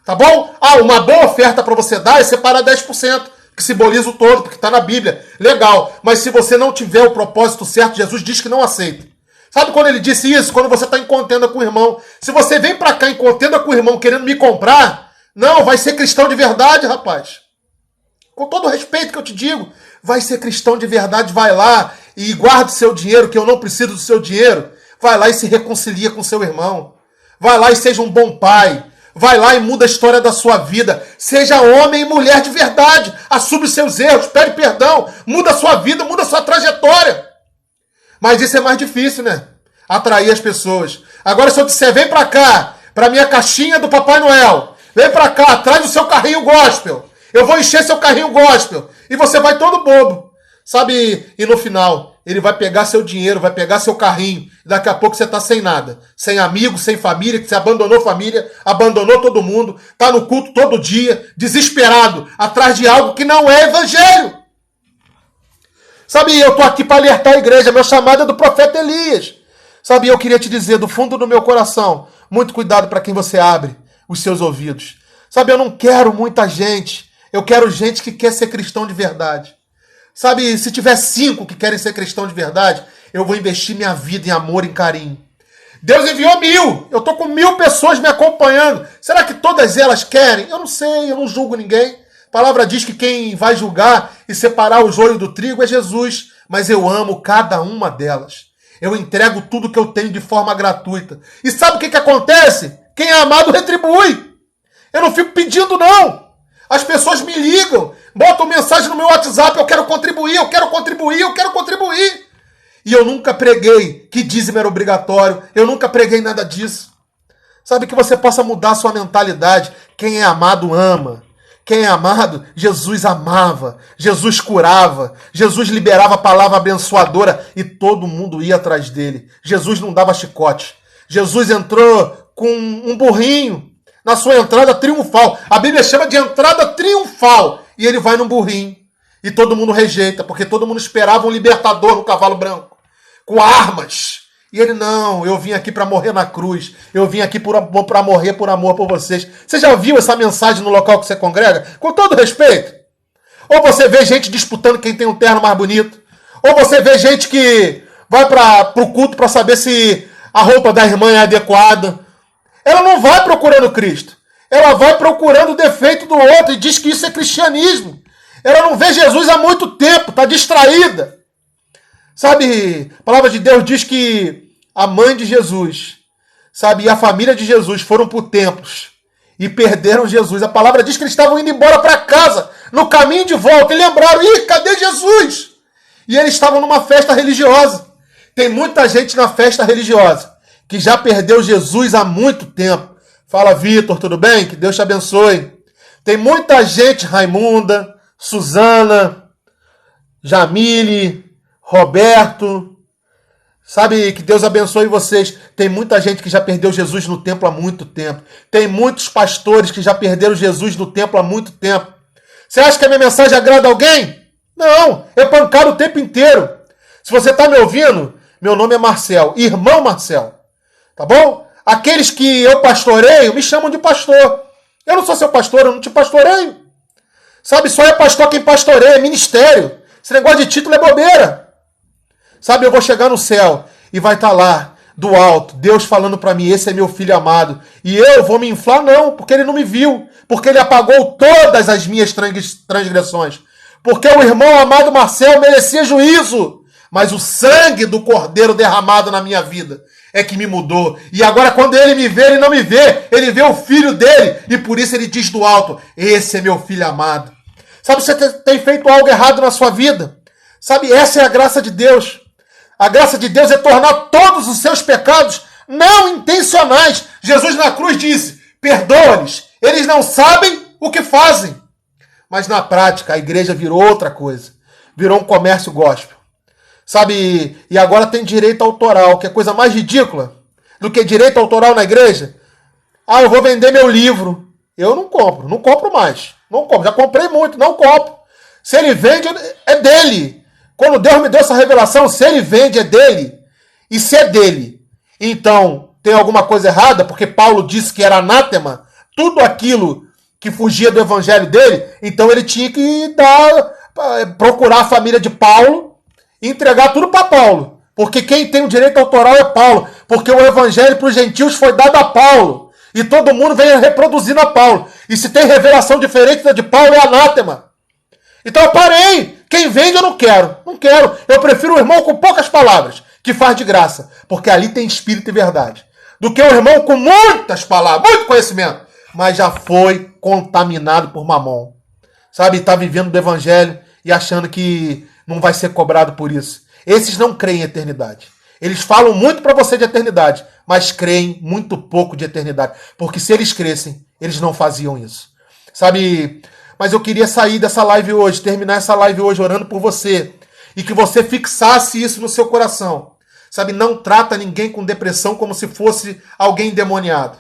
A: Tá bom? Ah, uma boa oferta para você dar é separar 10%, que simboliza o todo, porque está na Bíblia. Legal. Mas se você não tiver o propósito certo, Jesus diz que não aceita. Sabe quando ele disse isso? Quando você está em contenda com o irmão. Se você vem para cá em contenda com o irmão querendo me comprar, não, vai ser cristão de verdade, rapaz. Com todo o respeito que eu te digo, vai ser cristão de verdade, vai lá e guarda o seu dinheiro, que eu não preciso do seu dinheiro. Vai lá e se reconcilia com seu irmão. Vai lá e seja um bom pai. Vai lá e muda a história da sua vida. Seja homem e mulher de verdade. Assume os seus erros, pede perdão, muda a sua vida, muda a sua trajetória. Mas isso é mais difícil, né? Atrair as pessoas. Agora se eu disser, vem pra cá, pra minha caixinha do Papai Noel. Vem pra cá, traz o seu carrinho gospel. Eu vou encher seu carrinho gospel. E você vai todo bobo. Sabe? E no final, ele vai pegar seu dinheiro, vai pegar seu carrinho. E daqui a pouco você tá sem nada. Sem amigo, sem família, que você abandonou família, abandonou todo mundo. Tá no culto todo dia, desesperado, atrás de algo que não é evangelho. Sabe? Eu tô aqui para alertar a igreja. Meu chamado é do profeta Elias. Sabe? Eu queria te dizer do fundo do meu coração, muito cuidado para quem você abre os seus ouvidos. Sabe? Eu não quero muita gente. Eu quero gente que quer ser cristão de verdade. Sabe, se tiver 5 que querem ser cristão de verdade, eu vou investir minha vida em amor e em carinho. Deus enviou 1000. Eu estou com 1000 pessoas me acompanhando. Será que todas elas querem? Eu não sei, eu não julgo ninguém. A palavra diz que quem vai julgar e separar o joio do trigo é Jesus. Mas eu amo cada uma delas. Eu entrego tudo que eu tenho de forma gratuita. E sabe o que acontece? Quem é amado retribui. Eu não fico pedindo, não. As pessoas me ligam, botam mensagem no meu WhatsApp, eu quero contribuir, eu quero contribuir, eu quero contribuir. E eu nunca preguei que dízimo era obrigatório, eu nunca preguei nada disso. Sabe, que você possa mudar a sua mentalidade. Quem é amado ama. Quem é amado, Jesus amava, Jesus curava, Jesus liberava a palavra abençoadora e todo mundo ia atrás dele. Jesus não dava chicote. Jesus entrou com um burrinho na sua entrada triunfal. A Bíblia chama de entrada triunfal. E ele vai num burrinho. E todo mundo rejeita, porque todo mundo esperava um libertador no cavalo branco. com armas. E ele, não, eu vim aqui para morrer na cruz. Eu vim aqui para morrer por amor por vocês. Você já viu essa mensagem no local que você congrega? Com todo respeito. Ou você vê gente disputando quem tem um terno mais bonito. Ou você vê gente que vai para o culto para saber se a roupa da irmã é adequada. Ela não vai procurando Cristo. Ela vai procurando o defeito do outro e diz que isso é cristianismo. Ela não vê Jesus há muito tempo, está distraída. Sabe, a palavra de Deus diz que a mãe de Jesus, sabe, e a família de Jesus foram para templos e perderam Jesus. A palavra diz que eles estavam indo embora para casa, no caminho de volta, e lembraram, cadê Jesus? E eles estavam numa festa religiosa. Tem muita gente na festa religiosa que já perdeu Jesus há muito tempo. Fala, Vitor, tudo bem? Que Deus te abençoe. Tem muita gente, Raimunda, Suzana, Jamile, Roberto, sabe, que Deus abençoe vocês. Tem muita gente que já perdeu Jesus no templo há muito tempo. Tem muitos pastores que já perderam Jesus no templo há muito tempo. Você acha que a minha mensagem agrada alguém? Não, é pancada o tempo inteiro. Se você está me ouvindo, meu nome é Marcel, irmão Marcel, tá bom? Aqueles que eu pastoreio me chamam de pastor. Eu não sou seu pastor, eu não te pastoreio. Sabe, só é pastor quem pastoreia, é ministério. Esse negócio de título é bobeira. Sabe, eu vou chegar no céu e vai estar lá, do alto, Deus falando para mim, esse é meu filho amado. E eu vou me inflar? Não, porque ele não me viu. Porque ele apagou todas as minhas transgressões. Porque o irmão amado Marcel merecia juízo. Mas o sangue do Cordeiro derramado na minha vida é que me mudou. E agora quando ele me vê, ele não me vê. Ele vê o filho dele. E por isso ele diz do alto, esse é meu filho amado. Sabe, você tem feito algo errado na sua vida. Sabe, essa é a graça de Deus. A graça de Deus é tornar todos os seus pecados não intencionais. Jesus na cruz disse, perdoa-lhes. Eles não sabem o que fazem. Mas na prática a igreja virou outra coisa. Virou um comércio gospel. Sabe, e agora tem direito autoral, que é coisa mais ridícula do que direito autoral na igreja. Eu vou vender meu livro. Eu não compro mais. Não compro, já comprei muito, não compro. Se ele vende, é dele. Quando Deus me deu essa revelação, se ele vende, é dele. E se é dele, então tem alguma coisa errada, porque Paulo disse que era anátema, tudo aquilo que fugia do evangelho dele, então ele tinha que procurar a família de Paulo e entregar tudo para Paulo. Porque quem tem o direito autoral é Paulo. Porque o evangelho para os gentios foi dado a Paulo. E todo mundo vem reproduzindo a Paulo. E se tem revelação diferente da de Paulo, é anátema. Então eu parei. Quem vende eu não quero. Não quero. Eu prefiro o irmão com poucas palavras, que faz de graça. Porque ali tem espírito e verdade. Do que o irmão com muitas palavras, muito conhecimento, mas já foi contaminado por mamon. Sabe, está vivendo do evangelho e achando que não vai ser cobrado por isso. Esses não creem em eternidade. Eles falam muito para você de eternidade, mas creem muito pouco de eternidade. Porque se eles crescem, eles não faziam isso. Sabe, mas eu queria sair dessa live hoje, terminar essa live hoje orando por você. E que você fixasse isso no seu coração. Sabe, não trata ninguém com depressão como se fosse alguém endemoniado.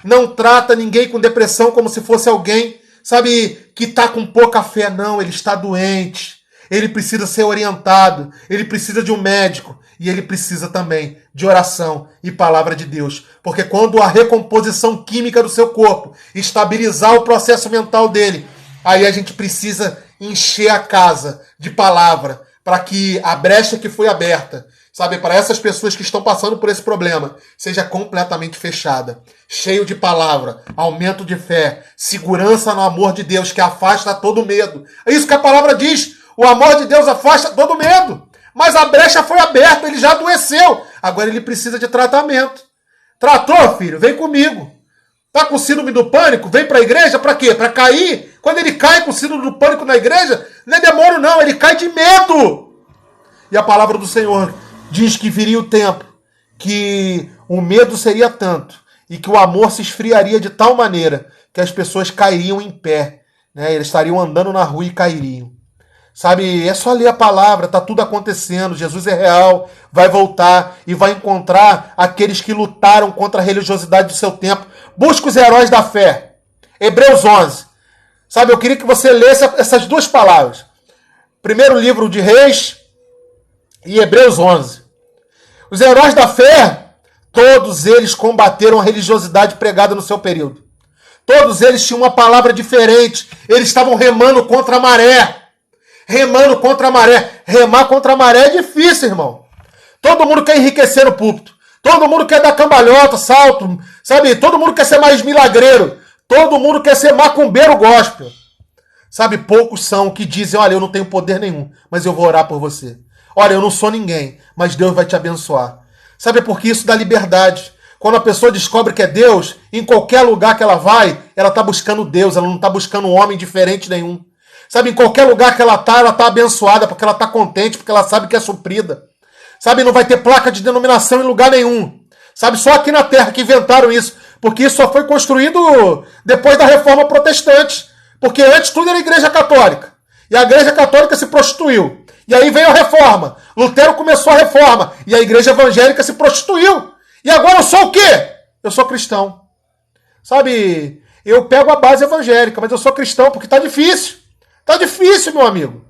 A: Não trata ninguém com depressão como se fosse alguém, sabe, que está com pouca fé. Não, ele está doente. Ele precisa ser orientado. Ele precisa de um médico. E ele precisa também de oração e palavra de Deus. Porque quando a recomposição química do seu corpo estabilizar o processo mental dele, aí a gente precisa encher a casa de palavra para que a brecha que foi aberta, sabe, para essas pessoas que estão passando por esse problema, seja completamente fechada. Cheio de palavra, aumento de fé, segurança no amor de Deus que afasta todo medo. É isso que a palavra diz. O amor de Deus afasta todo medo. Mas a brecha foi aberta, ele já adoeceu. Agora ele precisa de tratamento. Tratou, filho? Vem comigo. Tá com síndrome do pânico? Vem para a igreja para quê? Para cair? Quando ele cai com síndrome do pânico na igreja, não é demônio não, ele cai de medo. E a palavra do Senhor diz que viria o tempo que o medo seria tanto e que o amor se esfriaria de tal maneira que as pessoas cairiam em pé, né? Eles estariam andando na rua e cairiam. Sabe, é só ler a palavra, tá tudo acontecendo, Jesus é real, vai voltar e vai encontrar aqueles que lutaram contra a religiosidade do seu tempo. Busca os heróis da fé. Hebreus 11. Sabe, eu queria que você lesse essas duas palavras. Primeiro livro de Reis e Hebreus 11. Os heróis da fé, todos eles combateram a religiosidade pregada no seu período. Todos eles tinham uma palavra diferente. Eles estavam remando contra a maré. Remando contra a maré. Remar contra a maré é difícil, irmão. Todo mundo quer enriquecer no púlpito. Todo mundo quer dar cambalhota, salto, sabe? Todo mundo quer ser mais milagreiro. Todo mundo quer ser macumbeiro gospel. Sabe, poucos são que dizem, olha, eu não tenho poder nenhum, mas eu vou orar por você. Olha, eu não sou ninguém, mas Deus vai te abençoar. Sabe por que isso dá liberdade? Quando a pessoa descobre que é Deus, em qualquer lugar que ela vai, ela está buscando Deus, ela não está buscando um homem diferente nenhum. Sabe, em qualquer lugar que ela está abençoada, porque ela está contente, porque ela sabe que é suprida. Sabe, não vai ter placa de denominação em lugar nenhum. Sabe, só aqui na Terra que inventaram isso, porque isso só foi construído depois da Reforma Protestante. Porque antes tudo era Igreja Católica. E a Igreja Católica se prostituiu. E aí veio a Reforma. Lutero começou a Reforma. E a Igreja Evangélica se prostituiu. E agora eu sou o quê? Eu sou cristão. Sabe, eu pego a base evangélica, mas eu sou cristão porque tá difícil. Tá difícil, meu amigo.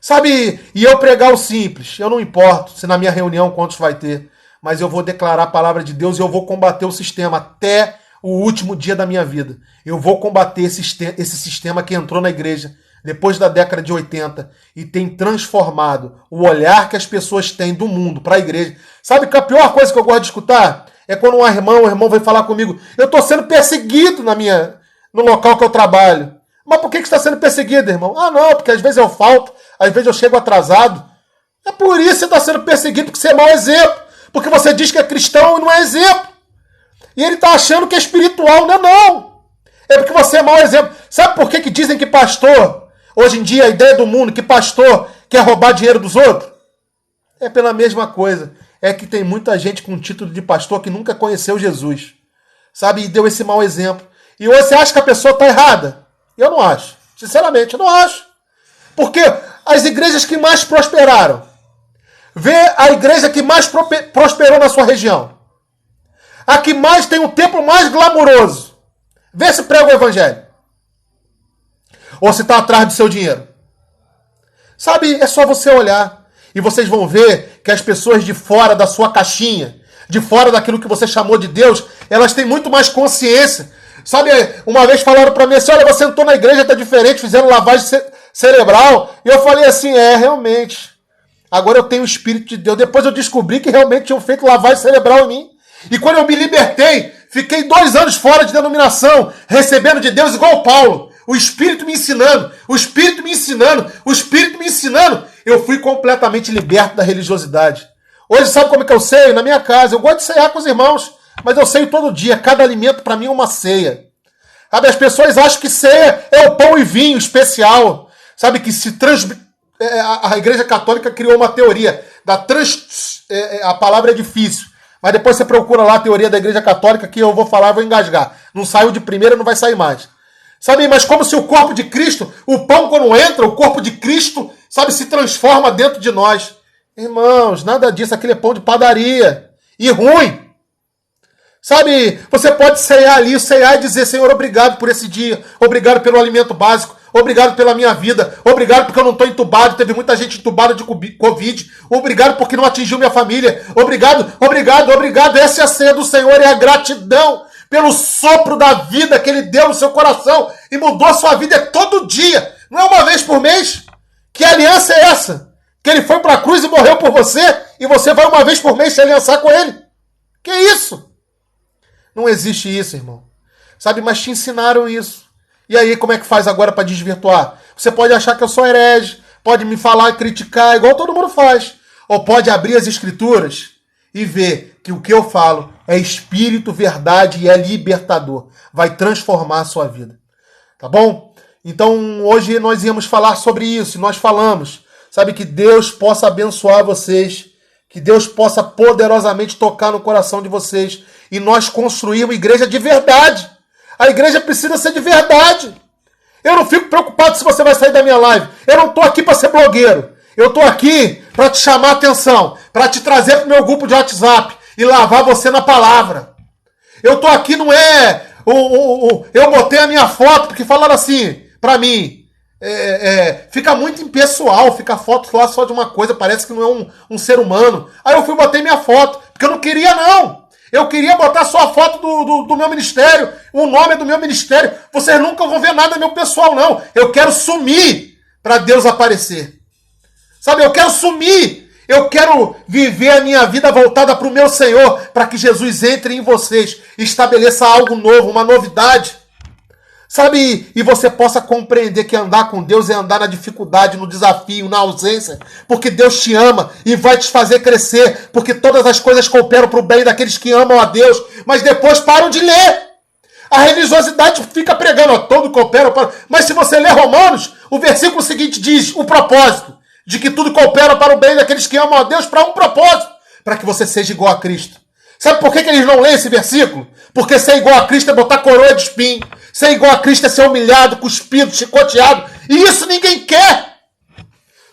A: Sabe, e eu pregar o simples. Eu não importo se na minha reunião quantos vai ter. Mas eu vou declarar a palavra de Deus e eu vou combater o sistema até o último dia da minha vida. Eu vou combater esse sistema que entrou na igreja depois da década de 80 e tem transformado o olhar que as pessoas têm do mundo para a igreja. Sabe que a pior coisa que eu gosto de escutar é quando um irmão vem falar comigo, eu estou sendo perseguido no local que eu trabalho. Mas por que você está sendo perseguido, irmão? Ah, não, porque às vezes eu falto, às vezes eu chego atrasado. É por isso que você está sendo perseguido, porque você é mau exemplo. Porque você diz que é cristão e não é exemplo. E ele está achando que é espiritual. Não é não. É porque você é mau exemplo. Sabe por que dizem que pastor, hoje em dia a ideia do mundo, que pastor quer roubar dinheiro dos outros? É pela mesma coisa. É que tem muita gente com título de pastor que nunca conheceu Jesus. Sabe? E deu esse mau exemplo. E hoje você acha que a pessoa está errada? Eu não acho. Sinceramente, eu não acho. Porque as igrejas que mais prosperaram, vê a igreja que mais prosperou na sua região. A que mais tem o templo mais glamuroso. Vê se prega o evangelho. Ou se está atrás do seu dinheiro. Sabe, é só você olhar. E vocês vão ver que as pessoas de fora da sua caixinha, de fora daquilo que você chamou de Deus, elas têm muito mais consciência. Sabe, uma vez falaram para mim assim, olha, você entrou na igreja, tá diferente, fizeram lavagem cerebral. E eu falei assim, realmente. Agora eu tenho o Espírito de Deus. Depois eu descobri que realmente tinham feito lavagem cerebral em mim. E quando eu me libertei, fiquei 2 anos fora de denominação, recebendo de Deus igual Paulo. O Espírito me ensinando, o Espírito me ensinando, o Espírito me ensinando. Eu fui completamente liberto da religiosidade. Hoje sabe como é que eu ceio? Na minha casa. Eu gosto de ceiar com os irmãos, mas eu ceio todo dia. Cada alimento para mim é uma ceia. Sabe, as pessoas acham que ceia é o pão e vinho especial. Sabe, que a Igreja Católica criou uma teoria a palavra é difícil, mas depois você procura lá a teoria da Igreja Católica que eu vou falar e vou engasgar. Não saiu de primeira, não vai sair mais. Sabe, mas como se o corpo de Cristo, o pão quando entra, o corpo de Cristo, sabe, se transforma dentro de nós. Irmãos, nada disso, aquele é pão de padaria. E ruim. Sabe, você pode ceiar ali, ceiar e dizer, Senhor, obrigado por esse dia, obrigado pelo alimento básico, obrigado pela minha vida, obrigado porque eu não estou entubado, teve muita gente entubada de Covid, obrigado porque não atingiu minha família, obrigado, essa é a ceia do Senhor, é a gratidão pelo sopro da vida que Ele deu no seu coração e mudou a sua vida todo dia, não é uma vez por mês. Que aliança é essa? Que Ele foi para a cruz e morreu por você e você vai uma vez por mês se aliançar com Ele? Que isso? Não existe isso, irmão. Sabe, mas te ensinaram isso. E aí, como é que faz agora para desvirtuar? Você pode achar que eu sou herege, pode me falar e criticar, igual todo mundo faz. Ou pode abrir as escrituras e ver que o que eu falo é espírito, verdade e é libertador. Vai transformar a sua vida. Tá bom? Então, hoje nós íamos falar sobre isso. E nós falamos. Sabe, que Deus possa abençoar vocês. Que Deus possa poderosamente tocar no coração de vocês. E nós construirmos igreja de verdade. A igreja precisa ser de verdade. Eu não fico preocupado se você vai sair da minha live. Eu não estou aqui para ser blogueiro. Eu estou aqui para te chamar a atenção, para te trazer para o meu grupo de WhatsApp e lavar você na palavra. Eu estou aqui, não é... eu botei a minha foto porque falaram assim para mim. fica muito impessoal, fica a foto lá só de uma coisa, parece que não é um ser humano. Aí eu fui botar minha foto, porque eu não queria não. Eu queria botar só a foto do meu ministério, o nome do meu ministério. Vocês nunca vão ver nada meu pessoal, não. Eu quero sumir para Deus aparecer. Sabe, eu quero sumir. Eu quero viver a minha vida voltada para o meu Senhor, para que Jesus entre em vocês e estabeleça algo novo, uma novidade. Sabe, e você possa compreender que andar com Deus é andar na dificuldade, no desafio, na ausência, porque Deus te ama e vai te fazer crescer, porque todas as coisas cooperam para o bem daqueles que amam a Deus, mas depois param de ler. A religiosidade fica pregando, todo coopera para... Mas se você ler Romanos, o versículo seguinte diz o propósito, de que tudo coopera para o bem daqueles que amam a Deus, para um propósito, para que você seja igual a Cristo. Sabe por que eles não leem esse versículo? Porque ser igual a Cristo é botar coroa de espinho. Ser igual a Cristo é ser humilhado, cuspido, chicoteado. E isso ninguém quer.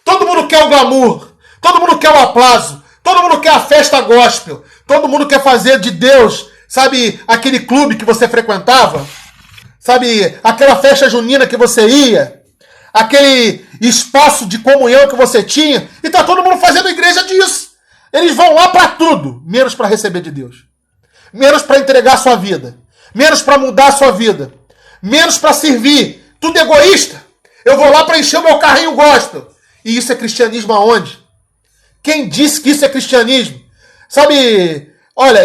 A: Todo mundo quer o glamour. Todo mundo quer o aplauso. Todo mundo quer a festa gospel. Todo mundo quer fazer de Deus, sabe, aquele clube que você frequentava? Sabe, aquela festa junina que você ia? Aquele espaço de comunhão que você tinha? E tá todo mundo fazendo igreja disso. Eles vão lá para tudo, menos para receber de Deus. Menos para entregar a sua vida. Menos para mudar a sua vida. Menos para servir. Tudo egoísta. Eu vou lá para encher o meu carrinho gospel. E isso é cristianismo aonde? Quem disse que isso é cristianismo? Sabe, olha,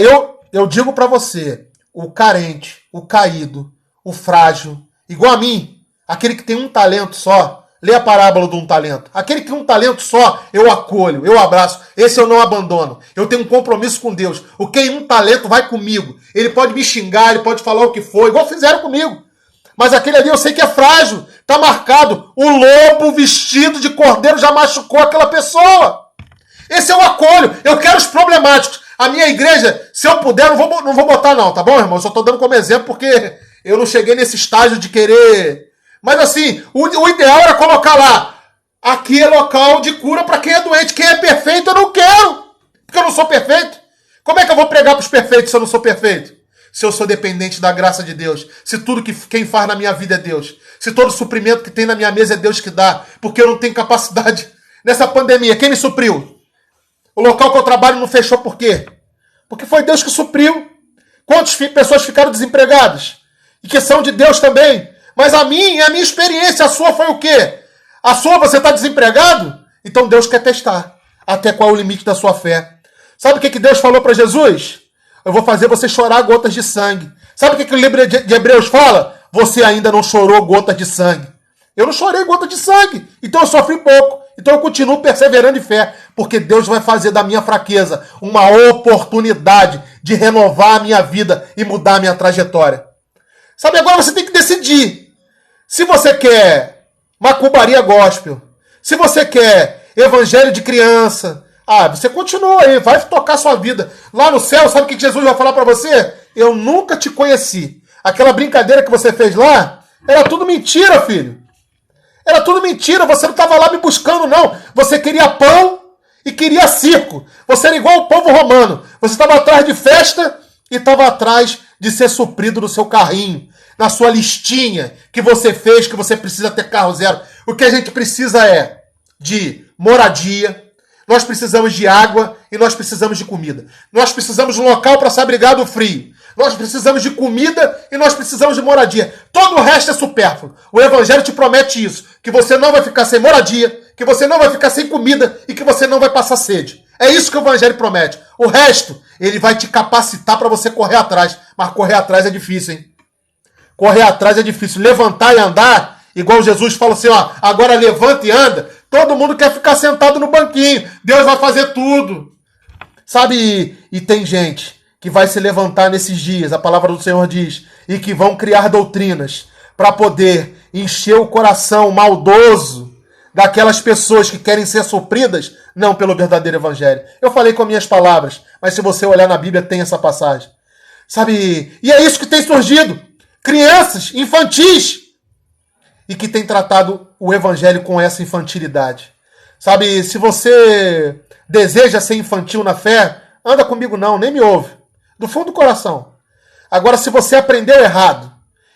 A: eu digo para você, o carente, o caído, o frágil, igual a mim, aquele que tem um talento só, lê a parábola de um talento. Aquele que tem um talento só, eu acolho, eu abraço. Esse eu não abandono. Eu tenho um compromisso com Deus. O que tem um talento vai comigo. Ele pode me xingar, ele pode falar o que for, igual fizeram comigo. Mas aquele ali eu sei que é frágil, tá marcado. O lobo vestido de cordeiro já machucou aquela pessoa. Esse eu acolho. Eu quero os problemáticos. A minha igreja, se eu puder, não vou botar não, tá bom, irmão? Eu só tô dando como exemplo porque eu não cheguei nesse estágio de querer... Mas assim, o ideal era colocar lá, aqui é local de cura para quem é doente. Quem é perfeito eu não quero, porque eu não sou perfeito. Como é que eu vou pregar para os perfeitos se eu não sou perfeito? Se eu sou dependente da graça de Deus, se tudo que quem faz na minha vida é Deus, se todo suprimento que tem na minha mesa é Deus que dá, porque eu não tenho capacidade. Nessa pandemia, quem me supriu? O local que eu trabalho não fechou por quê? Porque foi Deus que supriu. Quantas pessoas ficaram desempregadas? E que são de Deus também. Mas a minha experiência, a sua foi o quê? A sua, você está desempregado? Então Deus quer testar até qual é o limite da sua fé. Sabe o que Deus falou para Jesus? Eu vou fazer você chorar gotas de sangue. Sabe o que o livro de Hebreus fala? Você ainda não chorou gotas de sangue. Eu não chorei gotas de sangue, então eu sofri pouco. Então eu continuo perseverando em fé, porque Deus vai fazer da minha fraqueza uma oportunidade de renovar a minha vida e mudar a minha trajetória. Sabe, agora você tem que decidir. Se você quer macumbaria gospel, se você quer evangelho de criança, você continua aí, vai tocar sua vida. Lá no céu, sabe o que Jesus vai falar para você? Eu nunca te conheci. Aquela brincadeira que você fez lá, era tudo mentira, filho. Era tudo mentira, você não estava lá me buscando, não. Você queria pão e queria circo. Você era igual o povo romano. Você estava atrás de festa e estava atrás de ser suprido no seu carrinho, na sua listinha que você fez, que você precisa ter carro zero. O que a gente precisa é de moradia, nós precisamos de água e nós precisamos de comida. Nós precisamos de um local para se abrigar do frio. Nós precisamos de comida e nós precisamos de moradia. Todo o resto é supérfluo. O Evangelho te promete isso, que você não vai ficar sem moradia, que você não vai ficar sem comida e que você não vai passar sede. É isso que o Evangelho promete. O resto, ele vai te capacitar para você correr atrás. Mas correr atrás é difícil, hein? Correr atrás é difícil. Levantar e andar, igual Jesus fala assim, agora levanta e anda. Todo mundo quer ficar sentado no banquinho. Deus vai fazer tudo. Sabe, e tem gente que vai se levantar nesses dias, a palavra do Senhor diz, e que vão criar doutrinas para poder encher o coração maldoso daquelas pessoas que querem ser supridas, não pelo verdadeiro evangelho. Eu falei com minhas palavras, mas se você olhar na Bíblia, tem essa passagem. Sabe, e é isso que tem surgido. Crianças infantis e que tem tratado o evangelho com essa infantilidade. Sabe, se você deseja ser infantil na fé, anda comigo não, nem me ouve. Do fundo do coração. Agora, se você aprendeu errado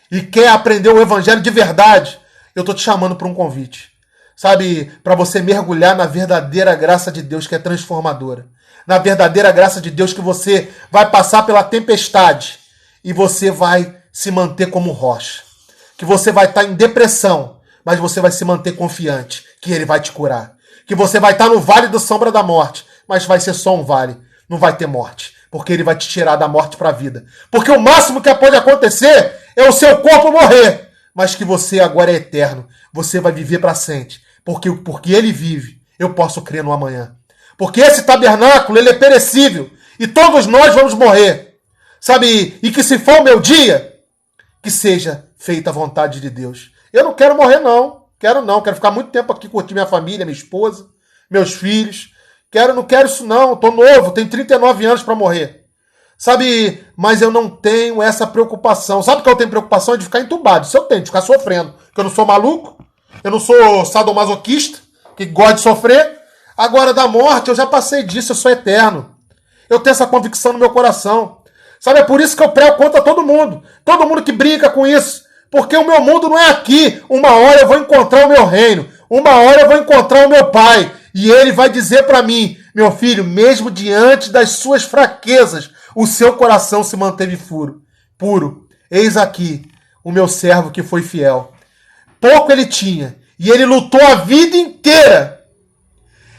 A: e quer aprender o evangelho de verdade, eu estou te chamando para um convite. Sabe, para você mergulhar na verdadeira graça de Deus que é transformadora. Na verdadeira graça de Deus que você vai passar pela tempestade e você vai se manter como rocha. Que você vai estar em depressão, mas você vai se manter confiante que Ele vai te curar. Que você vai estar no vale da sombra da morte, mas vai ser só um vale, não vai ter morte. Porque Ele vai te tirar da morte para a vida. Porque o máximo que pode acontecer é o seu corpo morrer, mas que você agora é eterno. Você vai viver para sempre. Porque Ele vive, eu posso crer no amanhã. Porque esse tabernáculo, ele é perecível. E todos nós vamos morrer. Sabe? E que se for o meu dia, que seja feita a vontade de Deus. Eu não quero morrer, não. Quero ficar muito tempo aqui, curtir minha família, minha esposa, meus filhos. Não quero isso não. Tô novo, tenho 39 anos para morrer. Sabe? Mas eu não tenho essa preocupação. Sabe que eu tenho preocupação? É de ficar entubado. Isso eu tenho, de ficar sofrendo. Porque eu não sou maluco. Eu não sou sadomasoquista, que gosta de sofrer. Agora, da morte, eu já passei disso, eu sou eterno. Eu tenho essa convicção no meu coração. Sabe, é por isso que eu prego contra todo mundo. Todo mundo que brinca com isso. Porque o meu mundo não é aqui. Uma hora eu vou encontrar o meu reino. Uma hora eu vou encontrar o meu pai. E ele vai dizer para mim, meu filho, mesmo diante das suas fraquezas, o seu coração se manteve puro. Eis aqui o meu servo que foi fiel. Pouco ele tinha. E ele lutou a vida inteira.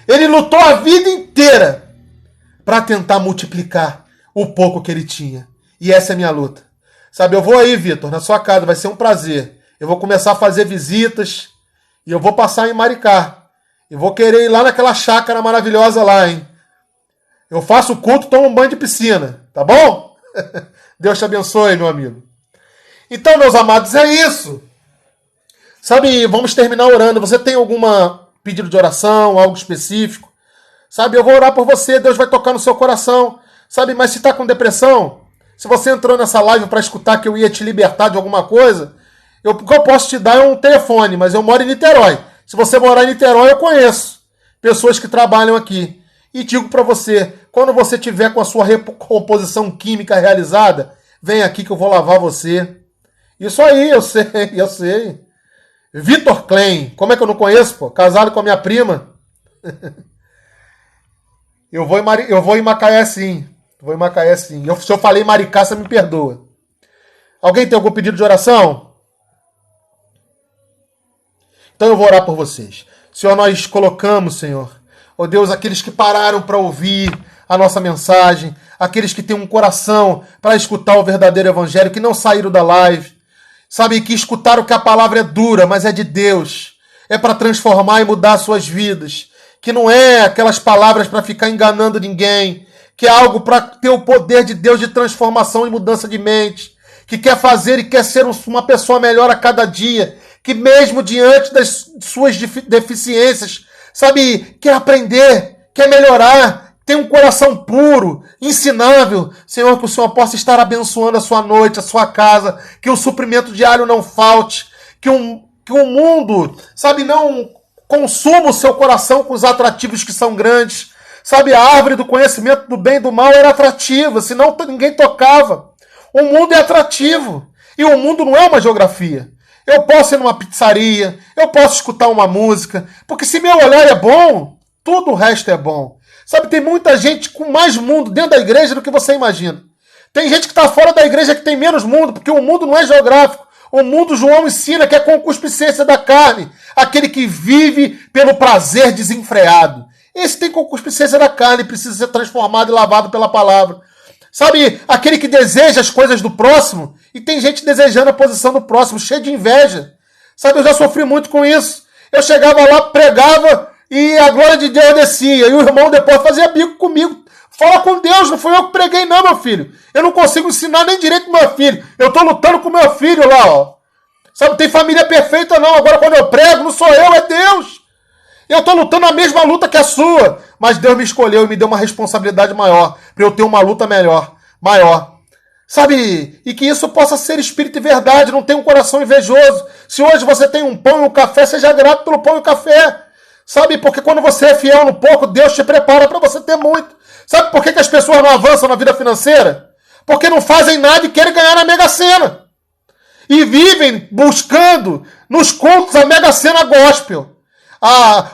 A: Ele lutou a vida inteira para tentar multiplicar o pouco que ele tinha. E essa é a minha luta. Sabe, eu vou aí, Vitor, na sua casa. Vai ser um prazer. Eu vou começar a fazer visitas. E eu vou passar em Maricá. Eu vou querer ir lá naquela chácara maravilhosa lá, hein? Eu faço o culto, tomo um banho de piscina. Tá bom? Deus te abençoe, meu amigo. Então, meus amados, é isso. Sabe, vamos terminar orando. Você tem algum pedido de oração, algo específico? Sabe, eu vou orar por você, Deus vai tocar no seu coração. Sabe, mas se está com depressão, se você entrou nessa live para escutar que eu ia te libertar de alguma coisa, o que eu posso te dar é um telefone, mas eu moro em Niterói. Se você morar em Niterói, eu conheço pessoas que trabalham aqui. E digo para você, quando você tiver com a sua recomposição química realizada, vem aqui que eu vou lavar você. Isso aí, eu sei. Vitor Klein, como é que eu não conheço, pô? Casado com a minha prima. Eu vou em Macaé sim. Se eu falei Maricá, você me perdoa. Alguém tem algum pedido de oração? Então eu vou orar por vocês. Senhor, nós colocamos, Senhor, ó Deus, aqueles que pararam para ouvir a nossa mensagem, aqueles que têm um coração para escutar o verdadeiro evangelho, que não saíram da live, sabe, que escutaram que a palavra é dura, mas é de Deus, é para transformar e mudar suas vidas, que não é aquelas palavras para ficar enganando ninguém, que é algo para ter o poder de Deus de transformação e mudança de mente, que quer fazer e quer ser uma pessoa melhor a cada dia, que mesmo diante das suas deficiências, sabe, quer aprender, quer melhorar, tem um coração puro, ensinável. Senhor, que o Senhor possa estar abençoando a sua noite, a sua casa, que o suprimento diário não falte, que o mundo, sabe, não consuma o seu coração com os atrativos que são grandes. Sabe, a árvore do conhecimento do bem e do mal era atrativa, senão ninguém tocava. O mundo é atrativo, e o mundo não é uma geografia. Eu posso ir numa pizzaria, eu posso escutar uma música, porque se meu olhar é bom, tudo o resto é bom. Sabe, tem muita gente com mais mundo dentro da igreja do que você imagina. Tem gente que está fora da igreja que tem menos mundo, porque o mundo não é geográfico. O mundo, João ensina que é concupiscência da carne, aquele que vive pelo prazer desenfreado. Esse tem concupiscência da carne, precisa ser transformado e lavado pela palavra. Sabe, aquele que deseja as coisas do próximo, e tem gente desejando a posição do próximo, cheio de inveja. Sabe, eu já sofri muito com isso. Eu chegava lá, pregava, e a glória de Deus descia. E o irmão depois fazia bico comigo. Fala com Deus, não foi eu que preguei não, meu filho. Eu não consigo ensinar nem direito pro meu filho. Eu estou lutando com o meu filho lá, ó. Sabe, tem família perfeita não. Agora quando eu prego, não sou eu, é Deus. Eu estou lutando a mesma luta que a sua. Mas Deus me escolheu e me deu uma responsabilidade maior. Para eu ter uma luta maior. Sabe? E que isso possa ser espírito e verdade. Não tenha um coração invejoso. Se hoje você tem um pão e um café, seja grato pelo pão e o café. Sabe? Porque quando você é fiel no pouco, Deus te prepara para você ter muito. Sabe por que as pessoas não avançam na vida financeira? Porque não fazem nada e querem ganhar na Mega Sena. e vivem buscando nos cultos a Mega Sena Gospel,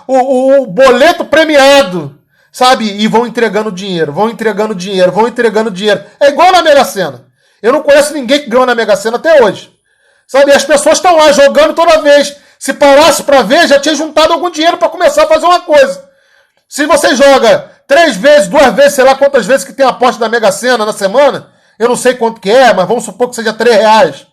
A: o boleto premiado, sabe? E vão entregando dinheiro, vão entregando dinheiro, vão entregando dinheiro. É igual na Mega Sena. Eu não conheço ninguém que ganhou na Mega Sena até hoje. Sabe? E as pessoas estão lá jogando toda vez. Se parasse para ver, já tinha juntado algum dinheiro para começar a fazer uma coisa. Se você joga 3 vezes, 2 vezes, sei lá quantas vezes que tem a aposta da Mega Sena na semana, eu não sei quanto que é, mas vamos supor que seja R$3.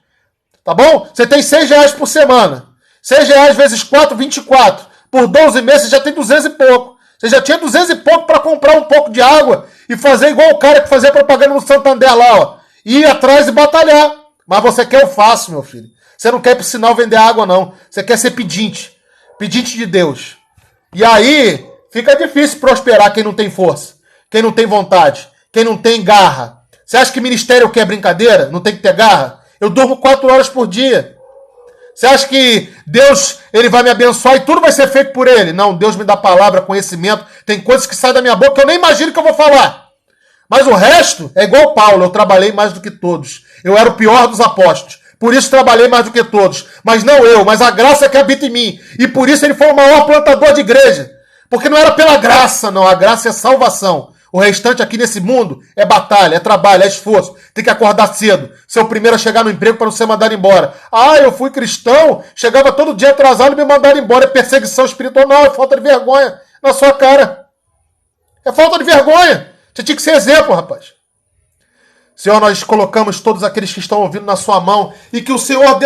A: Tá bom? Você tem R$6 por semana. R$6 vezes 4, 24. Por 12 meses, você já tem 200 e pouco. Você já tinha 200 e pouco para comprar um pouco de água e fazer igual o cara que fazia propaganda no Santander lá, ó. Ir atrás e batalhar. Mas você quer o fácil, meu filho. Você não quer ir pro sinal vender água, não. Você quer ser pedinte. Pedinte de Deus. E aí, fica difícil prosperar quem não tem força. Quem não tem vontade. Quem não tem garra. Você acha que ministério é brincadeira? Não tem que ter garra? Eu durmo 4 horas por dia. Você acha que Deus ele vai me abençoar e tudo vai ser feito por ele? Não, Deus me dá palavra, conhecimento. Tem coisas que saem da minha boca que eu nem imagino que eu vou falar. Mas o resto é igual Paulo. Eu trabalhei mais do que todos. Eu era o pior dos apóstolos. Por isso trabalhei mais do que todos. Mas não eu, mas a graça que habita em mim. E por isso ele foi o maior plantador de igreja. Porque não era pela graça, não. A graça é salvação. O restante aqui nesse mundo é batalha, é trabalho, é esforço. Tem que acordar cedo. Ser o primeiro a chegar no emprego para não ser mandado embora. Ah, eu fui cristão, chegava todo dia atrasado e me mandaram embora. É perseguição espiritual. Não, é falta de vergonha na sua cara. É falta de vergonha. Você tinha que ser exemplo, rapaz. Senhor, nós colocamos todos aqueles que estão ouvindo na sua mão e que o Senhor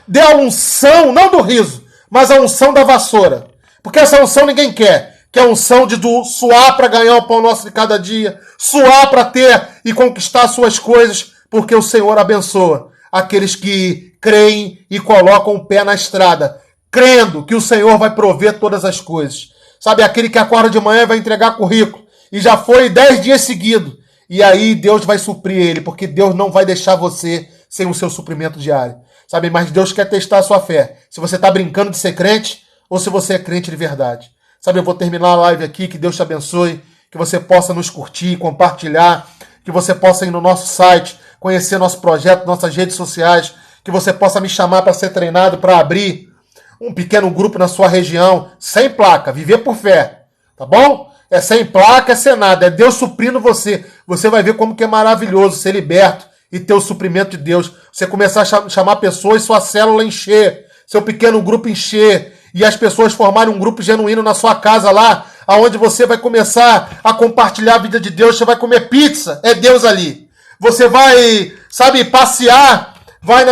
A: dê a unção, não do riso, mas a unção da vassoura. Porque essa unção ninguém quer. Que é a unção de suar para ganhar o pão nosso de cada dia, suar para ter e conquistar suas coisas, porque o Senhor abençoa aqueles que creem e colocam o pé na estrada, crendo que o Senhor vai prover todas as coisas. Sabe, aquele que acorda de manhã e vai entregar currículo, e já foi 10 dias seguidos, e aí Deus vai suprir ele, porque Deus não vai deixar você sem o seu suprimento diário. Sabe, mas Deus quer testar a sua fé. Se você está brincando de ser crente, ou se você é crente de verdade. Sabe, eu vou terminar a live aqui, que Deus te abençoe, que você possa nos curtir, compartilhar, que você possa ir no nosso site, conhecer nosso projeto, nossas redes sociais, que você possa me chamar para ser treinado, para abrir um pequeno grupo na sua região, sem placa, viver por fé, tá bom? É sem placa, é sem nada, é Deus suprindo você. Você vai ver como que é maravilhoso ser liberto e ter o suprimento de Deus. Você começar a chamar pessoas, sua célula encher, seu pequeno grupo encher, e as pessoas formarem um grupo genuíno na sua casa lá, aonde você vai começar a compartilhar a vida de Deus, você vai comer pizza, é Deus ali. Você vai, sabe, passear, vai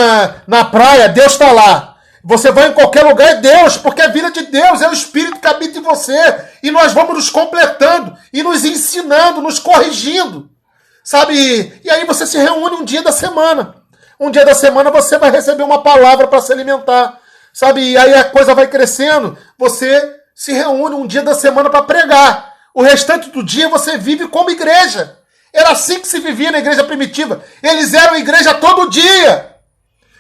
A: na praia, Deus está lá. Você vai em qualquer lugar, é Deus, porque é a vida de Deus, é o Espírito que habita em você. E nós vamos nos completando e nos ensinando, nos corrigindo, sabe? E aí você se reúne um dia da semana. Um dia da semana você vai receber uma palavra para se alimentar. Sabe, e aí a coisa vai crescendo, você se reúne um dia da semana para pregar. O restante do dia você vive como igreja. Era assim que se vivia na igreja primitiva. Eles eram igreja todo dia.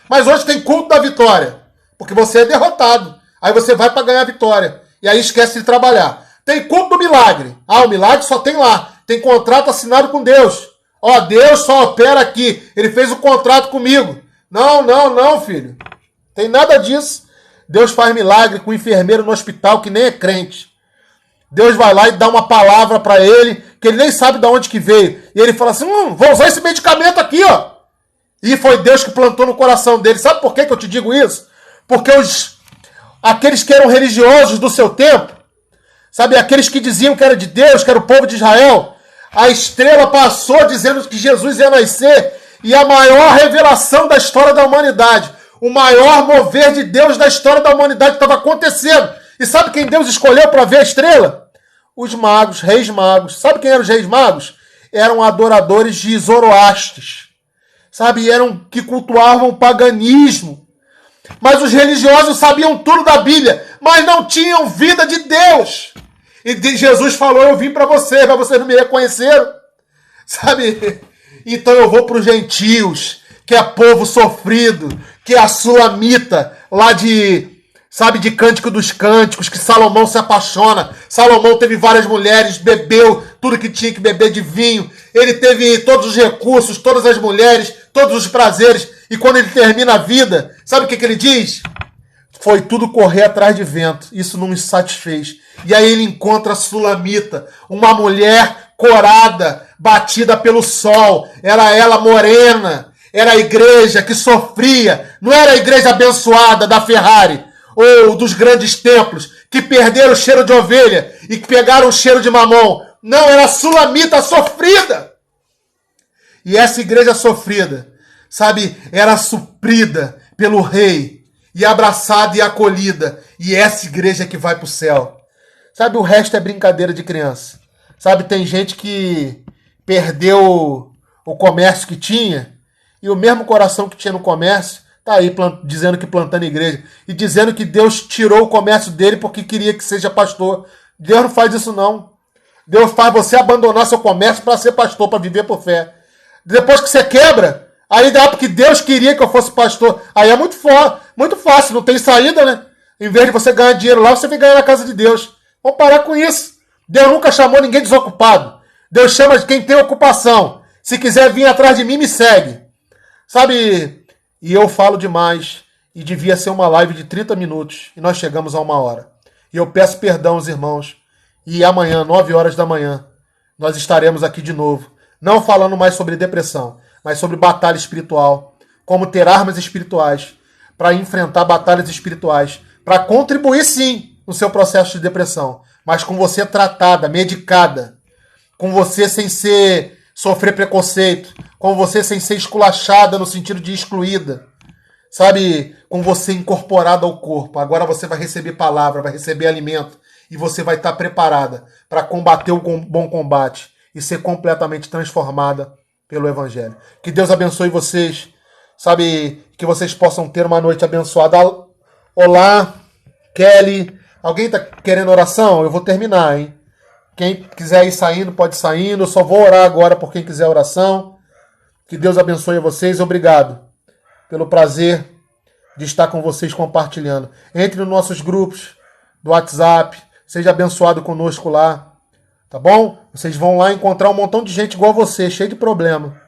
A: Mas hoje tem culto da vitória, porque você é derrotado. Aí você vai para ganhar a vitória. E aí esquece de trabalhar. Tem culto do milagre. Ah, o milagre só tem lá. Tem contrato assinado com Deus. Ó, Deus só opera aqui. Ele fez um contrato comigo. Não, filho. Tem nada disso. Deus faz milagre com um enfermeiro no hospital que nem é crente. Deus vai lá e dá uma palavra para ele, que ele nem sabe de onde que veio. E ele fala assim, vou usar esse medicamento aqui, ó. E foi Deus que plantou no coração dele. Sabe por que eu te digo isso? Porque aqueles que eram religiosos do seu tempo, sabe, aqueles que diziam que era de Deus, que era o povo de Israel, a estrela passou dizendo que Jesus ia nascer, e a maior revelação da história da humanidade, o maior mover de Deus da história da humanidade estava acontecendo. E sabe quem Deus escolheu para ver a estrela? Os magos, reis magos. Sabe quem eram os reis magos? Eram adoradores de Zoroastes. Sabe, eram que cultuavam o paganismo. Mas os religiosos sabiam tudo da Bíblia, mas não tinham vida de Deus. E Jesus falou, eu vim para vocês, mas vocês não me reconheceram. Sabe, então eu vou para os gentios, que é povo sofrido, que é a sulamita, lá de Cântico dos Cânticos, que Salomão se apaixona. Salomão teve várias mulheres, bebeu tudo que tinha que beber de vinho. Ele teve todos os recursos, todas as mulheres, todos os prazeres. E quando ele termina a vida, sabe o que ele diz? Foi tudo correr atrás de vento. Isso não me satisfez. E aí ele encontra a Sulamita, uma mulher corada, batida pelo sol. Era ela morena. Era a igreja que sofria. Não era a igreja abençoada da Ferrari ou dos grandes templos que perderam o cheiro de ovelha e que pegaram o cheiro de mamão. Não, era a Sulamita sofrida. E essa igreja sofrida, sabe, era suprida pelo rei e abraçada e acolhida. E essa igreja que vai para o céu. Sabe, o resto é brincadeira de criança. Sabe, tem gente que perdeu o comércio que tinha e o mesmo coração que tinha no comércio tá aí dizendo que plantando igreja e dizendo que Deus tirou o comércio dele porque queria que seja pastor. Deus não faz isso não. Deus faz você abandonar seu comércio para ser pastor, para viver por fé. Depois que você quebra, aí dá porque Deus queria que eu fosse pastor. Aí é muito fácil, não tem saída, né? Em vez de você ganhar dinheiro lá, você vem ganhar na casa de Deus. Vamos parar com isso. Deus nunca chamou ninguém desocupado. Deus chama de quem tem ocupação. Se quiser vir atrás de mim, me segue. Sabe, e eu falo demais. E devia ser uma live de 30 minutos. E nós chegamos a 1 hora. E eu peço perdão aos irmãos. E amanhã, 9 horas da manhã, nós estaremos aqui de novo. Não falando mais sobre depressão, mas sobre batalha espiritual. Como ter armas espirituais para enfrentar batalhas espirituais. Para contribuir, sim, no seu processo de depressão. Mas com você tratada, medicada. Com você sem sofrer preconceito. Com você sem ser esculachada no sentido de excluída. Sabe, com você incorporada ao corpo. Agora você vai receber palavra, vai receber alimento. E você vai estar preparada para combater o bom combate e ser completamente transformada pelo Evangelho. Que Deus abençoe vocês. Sabe, que vocês possam ter uma noite abençoada. Olá, Kelly. Alguém está querendo oração? Eu vou terminar, hein? Quem quiser ir saindo, pode ir saindo. Eu só vou orar agora por quem quiser oração. Que Deus abençoe vocês. Obrigado pelo prazer de estar com vocês compartilhando. Entre nos nossos grupos do WhatsApp. Seja abençoado conosco lá. Tá bom? Vocês vão lá encontrar um montão de gente igual a você, cheio de problema.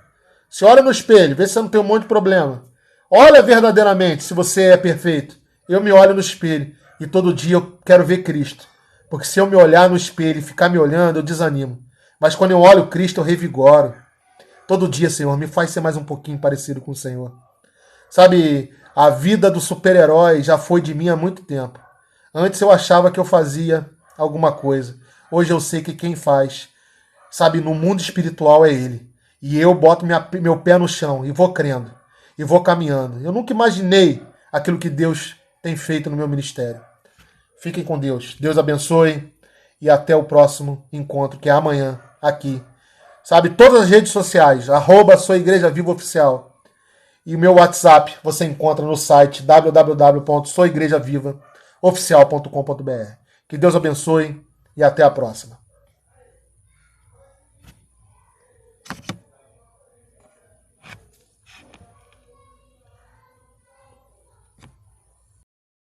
A: Se olha no espelho, vê se você não tem um monte de problema. Olha verdadeiramente se você é perfeito. Eu me olho no espelho e todo dia eu quero ver Cristo. Porque se eu me olhar no espelho e ficar me olhando, eu desanimo. Mas quando eu olho Cristo, eu revigoro. Todo dia, Senhor, me faz ser mais um pouquinho parecido com o Senhor. Sabe, a vida do super-herói já foi de mim há muito tempo. Antes eu achava que eu fazia alguma coisa. Hoje eu sei que quem faz, sabe, no mundo espiritual é Ele. E eu boto meu pé no chão e vou crendo. E vou caminhando. Eu nunca imaginei aquilo que Deus tem feito no meu ministério. Fiquem com Deus. Deus abençoe. E até o próximo encontro, que é amanhã, aqui. Sabe, todas as redes sociais, @souigrejavivaoficial. E o meu WhatsApp você encontra no site www.souigrejavivaoficial.com.br. Que Deus abençoe e até a próxima.